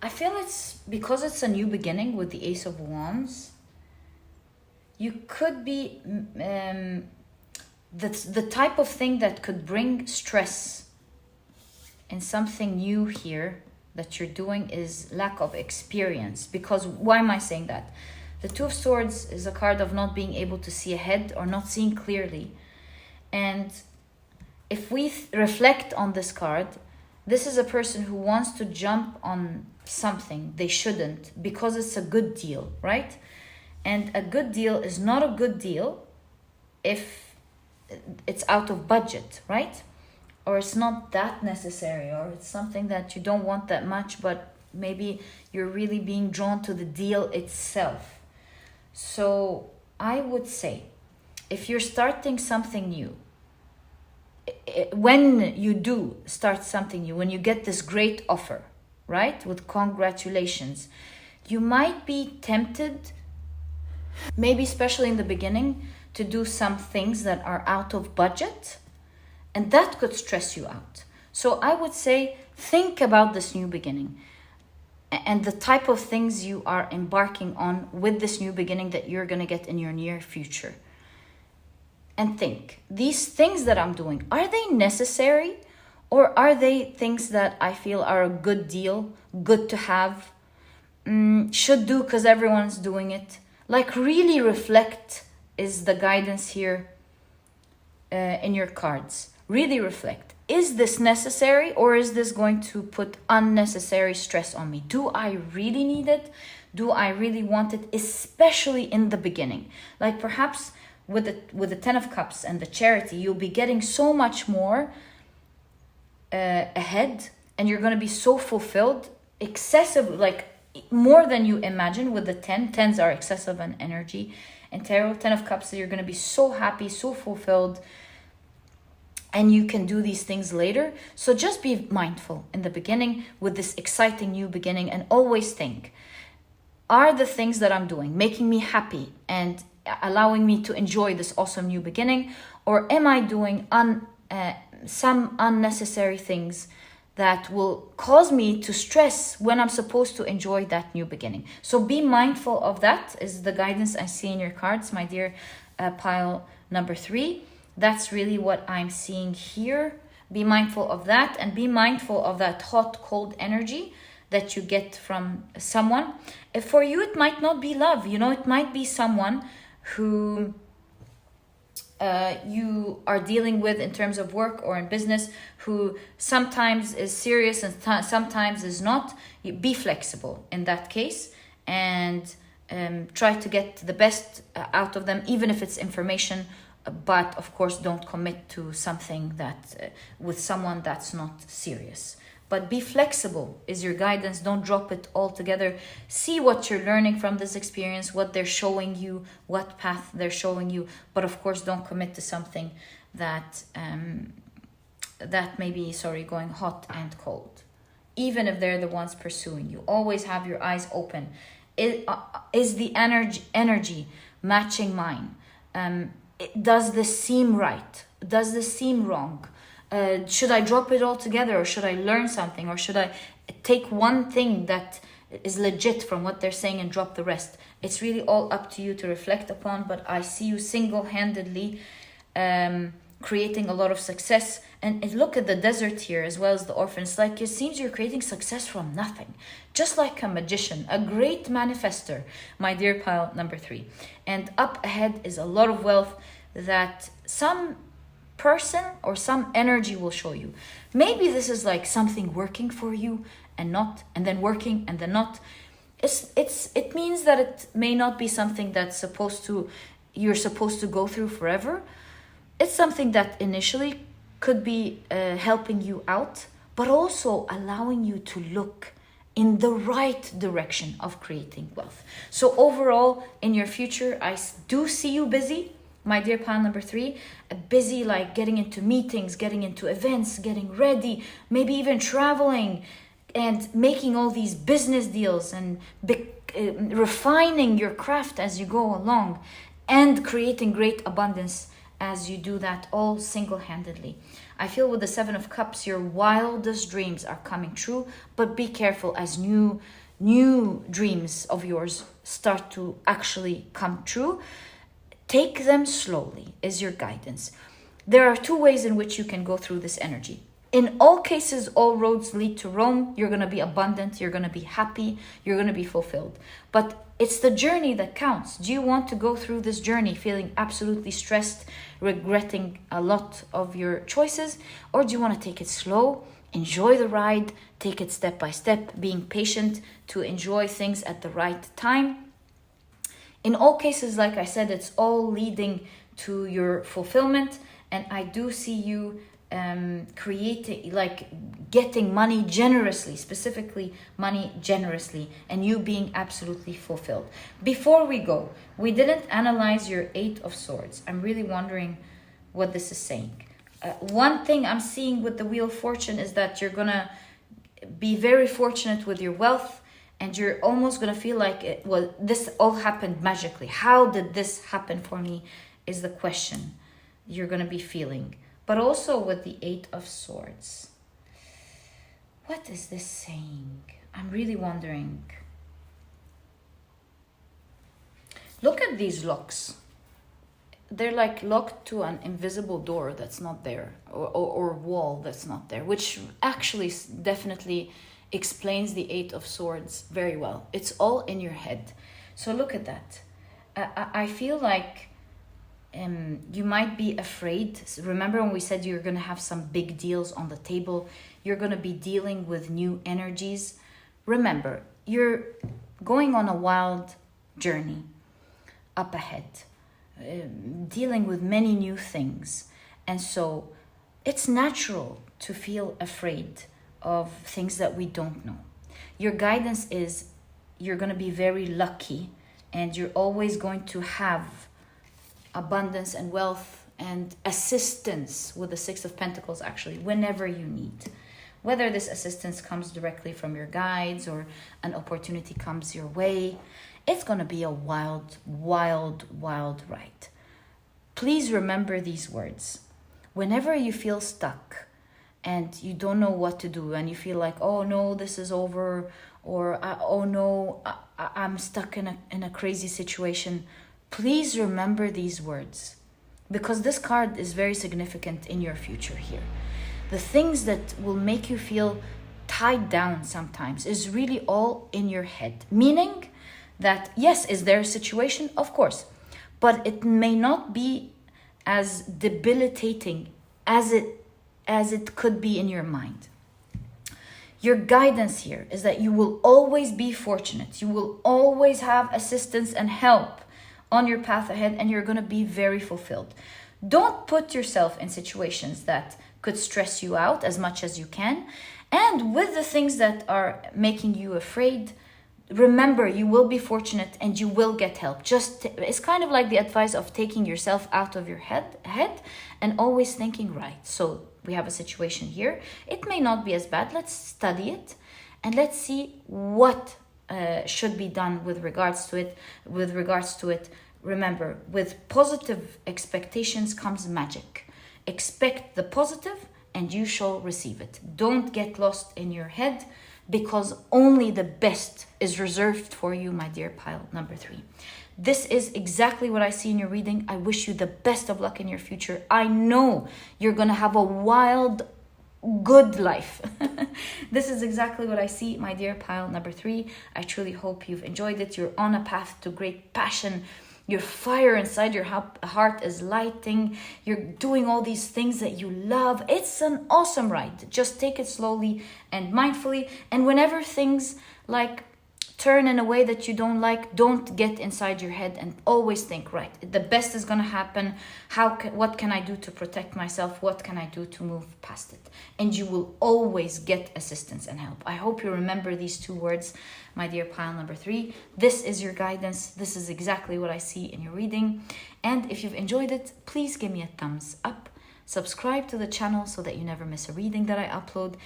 I feel it's because it's a new beginning with the Ace of Wands. You could be the type of thing that could bring stress in something new here that you're doing is lack of experience. Because why am I saying that? The Two of Swords is a card of not being able to see ahead or not seeing clearly. And if we reflect on this card, this is a person who wants to jump on something they shouldn't because it's a good deal, right? And a good deal is not a good deal if it's out of budget, right? Or it's not that necessary, or it's something that you don't want that much, but maybe you're really being drawn to the deal itself. So I would say, if you're starting something new, when you do start something new, when you get this great offer, right, with congratulations, you might be tempted, maybe especially in the beginning, to do some things that are out of budget, and that could stress you out. So I would say, think about this new beginning and the type of things you are embarking on with this new beginning that you're going to get in your near future. And think, these things that I'm doing, are they necessary? Or are they things that I feel are a good deal, good to have, should do because everyone's doing it? Like, really reflect is the guidance here in your cards. Really reflect. Is this necessary, or is this going to put unnecessary stress on me? Do I really need it? Do I really want it? Especially in the beginning. Like perhaps with the Ten of Cups and the Charity, you'll be getting so much more ahead, and you're going to be so fulfilled, excessive, like more than you imagine. With the tens are excessive in energy, and tarot, Ten of Cups, you're going to be so happy, so fulfilled, and you can do these things later. So just be mindful in the beginning with this exciting new beginning, and always think, are the things that I'm doing making me happy and allowing me to enjoy this awesome new beginning, or am I doing some unnecessary things that will cause me to stress when I'm supposed to enjoy that new beginning? So be mindful of that, is the guidance I see in your cards, my dear pile number 3. That's really what I'm seeing here. Be mindful of that, and be mindful of that hot, cold energy that you get from someone. For you, it might not be love. You know, it might be someone who you are dealing with in terms of work or in business, who sometimes is serious and sometimes is not. You be flexible in that case, and try to get the best out of them, even if it's information. But of course, don't commit to something that with someone that's not serious. But be flexible is your guidance. Don't drop it all together. See what you're learning from this experience, what they're showing you, what path they're showing you. But of course, don't commit to something that may be, going hot and cold. Even if they're the ones pursuing you, always have your eyes open. Is the energy matching mine? Does this seem right? Does this seem wrong? Should I drop it all together, or should I learn something, or should I take one thing that is legit from what they're saying and drop the rest? It's really all up to you to reflect upon, but I see you single-handedly creating a lot of success. And look at the desert here as well as the orphan. It's like it seems you're creating success from nothing, just like a magician, a great manifester, my dear pile number 3. And up ahead is a lot of wealth that some person or some energy will show you. Maybe this is like something working for you and not, and then working and then not. It means that it may not be something that's you're supposed to go through forever. It's something that initially could be helping you out, but also allowing you to look in the right direction of creating wealth. So overall, in your future, I do see you busy, my dear pile number 3, busy like getting into meetings, getting into events, getting ready, maybe even traveling and making all these business deals and refining your craft as you go along, and creating great abundance as you do that all single-handedly. I feel with the Seven of Cups, your wildest dreams are coming true, but be careful as new dreams of yours start to actually come true. Take them slowly is your guidance. There are two ways in which you can go through this energy. In all cases, all roads lead to Rome. You're going to be abundant. You're going to be happy. You're going to be fulfilled. But it's the journey that counts. Do you want to go through this journey feeling absolutely stressed, regretting a lot of your choices? Or do you want to take it slow, enjoy the ride, take it step by step, being patient to enjoy things at the right time? In all cases, like I said, it's all leading to your fulfillment. And I do see you creating, like getting money generously, specifically money generously, and you being absolutely fulfilled. Before we go, we didn't analyze your Eight of Swords. I'm really wondering what this is saying. One thing I'm seeing with the Wheel of Fortune is that you're gonna be very fortunate with your wealth, and you're almost gonna feel like this all happened magically. How did this happen for me is the question you're gonna be feeling. But also with the Eight of Swords. What is this saying? I'm really wondering. Look at these locks. They're like locked to an invisible door that's not there, or wall that's not there, which actually definitely explains the Eight of Swords very well. It's all in your head. So look at that. I feel like you might be afraid. Remember when we said you're going to have some big deals on the table? You're going to be dealing with new energies. Remember, you're going on a wild journey up ahead, dealing with many new things. And so it's natural to feel afraid of things that we don't know. Your guidance is you're going to be very lucky, and you're always going to have abundance and wealth and assistance with the Six of Pentacles, actually, whenever you need. Whether this assistance comes directly from your guides or an opportunity comes your way, it's going to be a wild, wild, wild ride. Please remember these words. Whenever you feel stuck and you don't know what to do, and you feel like, oh no, this is over, or oh no, I'm stuck in a crazy situation, please remember these words, because this card is very significant in your future here. The things that will make you feel tied down sometimes is really all in your head. Meaning that, yes, is there a situation? Of course. But it may not be as debilitating as it could be in your mind. Your guidance here is that you will always be fortunate. You will always have assistance and help on your path ahead, and you're going to be very fulfilled. Don't put yourself in situations that could stress you out as much as you can. And with the things that are making you afraid, remember, you will be fortunate and you will get help. It's kind of like the advice of taking yourself out of your head and always thinking right. So we have a situation here. It may not be as bad. Let's study it and let's see what should be done with regards to it. Remember, with positive expectations comes magic. Expect the positive and you shall receive it. Don't get lost in your head, because only the best is reserved for you, my dear pile number 3. This is exactly what I see in your reading. I wish you the best of luck in your future. I know you're going to have a wild, good life. This is exactly what I see, my dear pile number 3. I truly hope you've enjoyed it. You're on a path to great passion. Your fire inside your heart is lighting. You're doing all these things that you love. It's an awesome ride. Just take it slowly and mindfully. And whenever things like turn in a way that you don't like, don't get inside your head and always think, right, the best is going to happen. What can I do to protect myself? What can I do to move past it? And you will always get assistance and help. I hope you remember these 2 words, my dear pile number 3. This is your guidance. This is exactly what I see in your reading. And if you've enjoyed it, please give me a thumbs up. Subscribe to the channel so that you never miss a reading that I upload.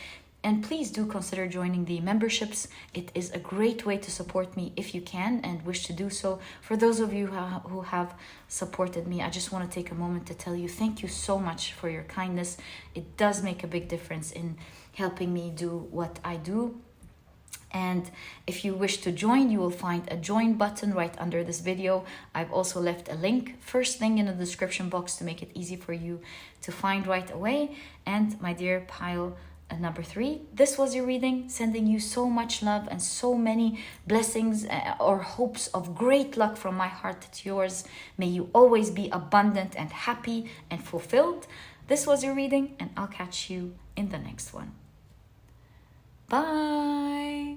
And please do consider joining the memberships. It is a great way to support me if you can and wish to do so. For those of you who have supported me, I just want to take a moment to tell you thank you so much for your kindness. It does make a big difference in helping me do what I do. And if you wish to join, you will find a join button right under this video. I've also left a link, first thing in the description box, to make it easy for you to find right away. And my dear pile number 3, this was your reading, sending you so much love and so many blessings or hopes of great luck from my heart to yours. May you always be abundant and happy and fulfilled. This was your reading, and I'll catch you in the next one. Bye.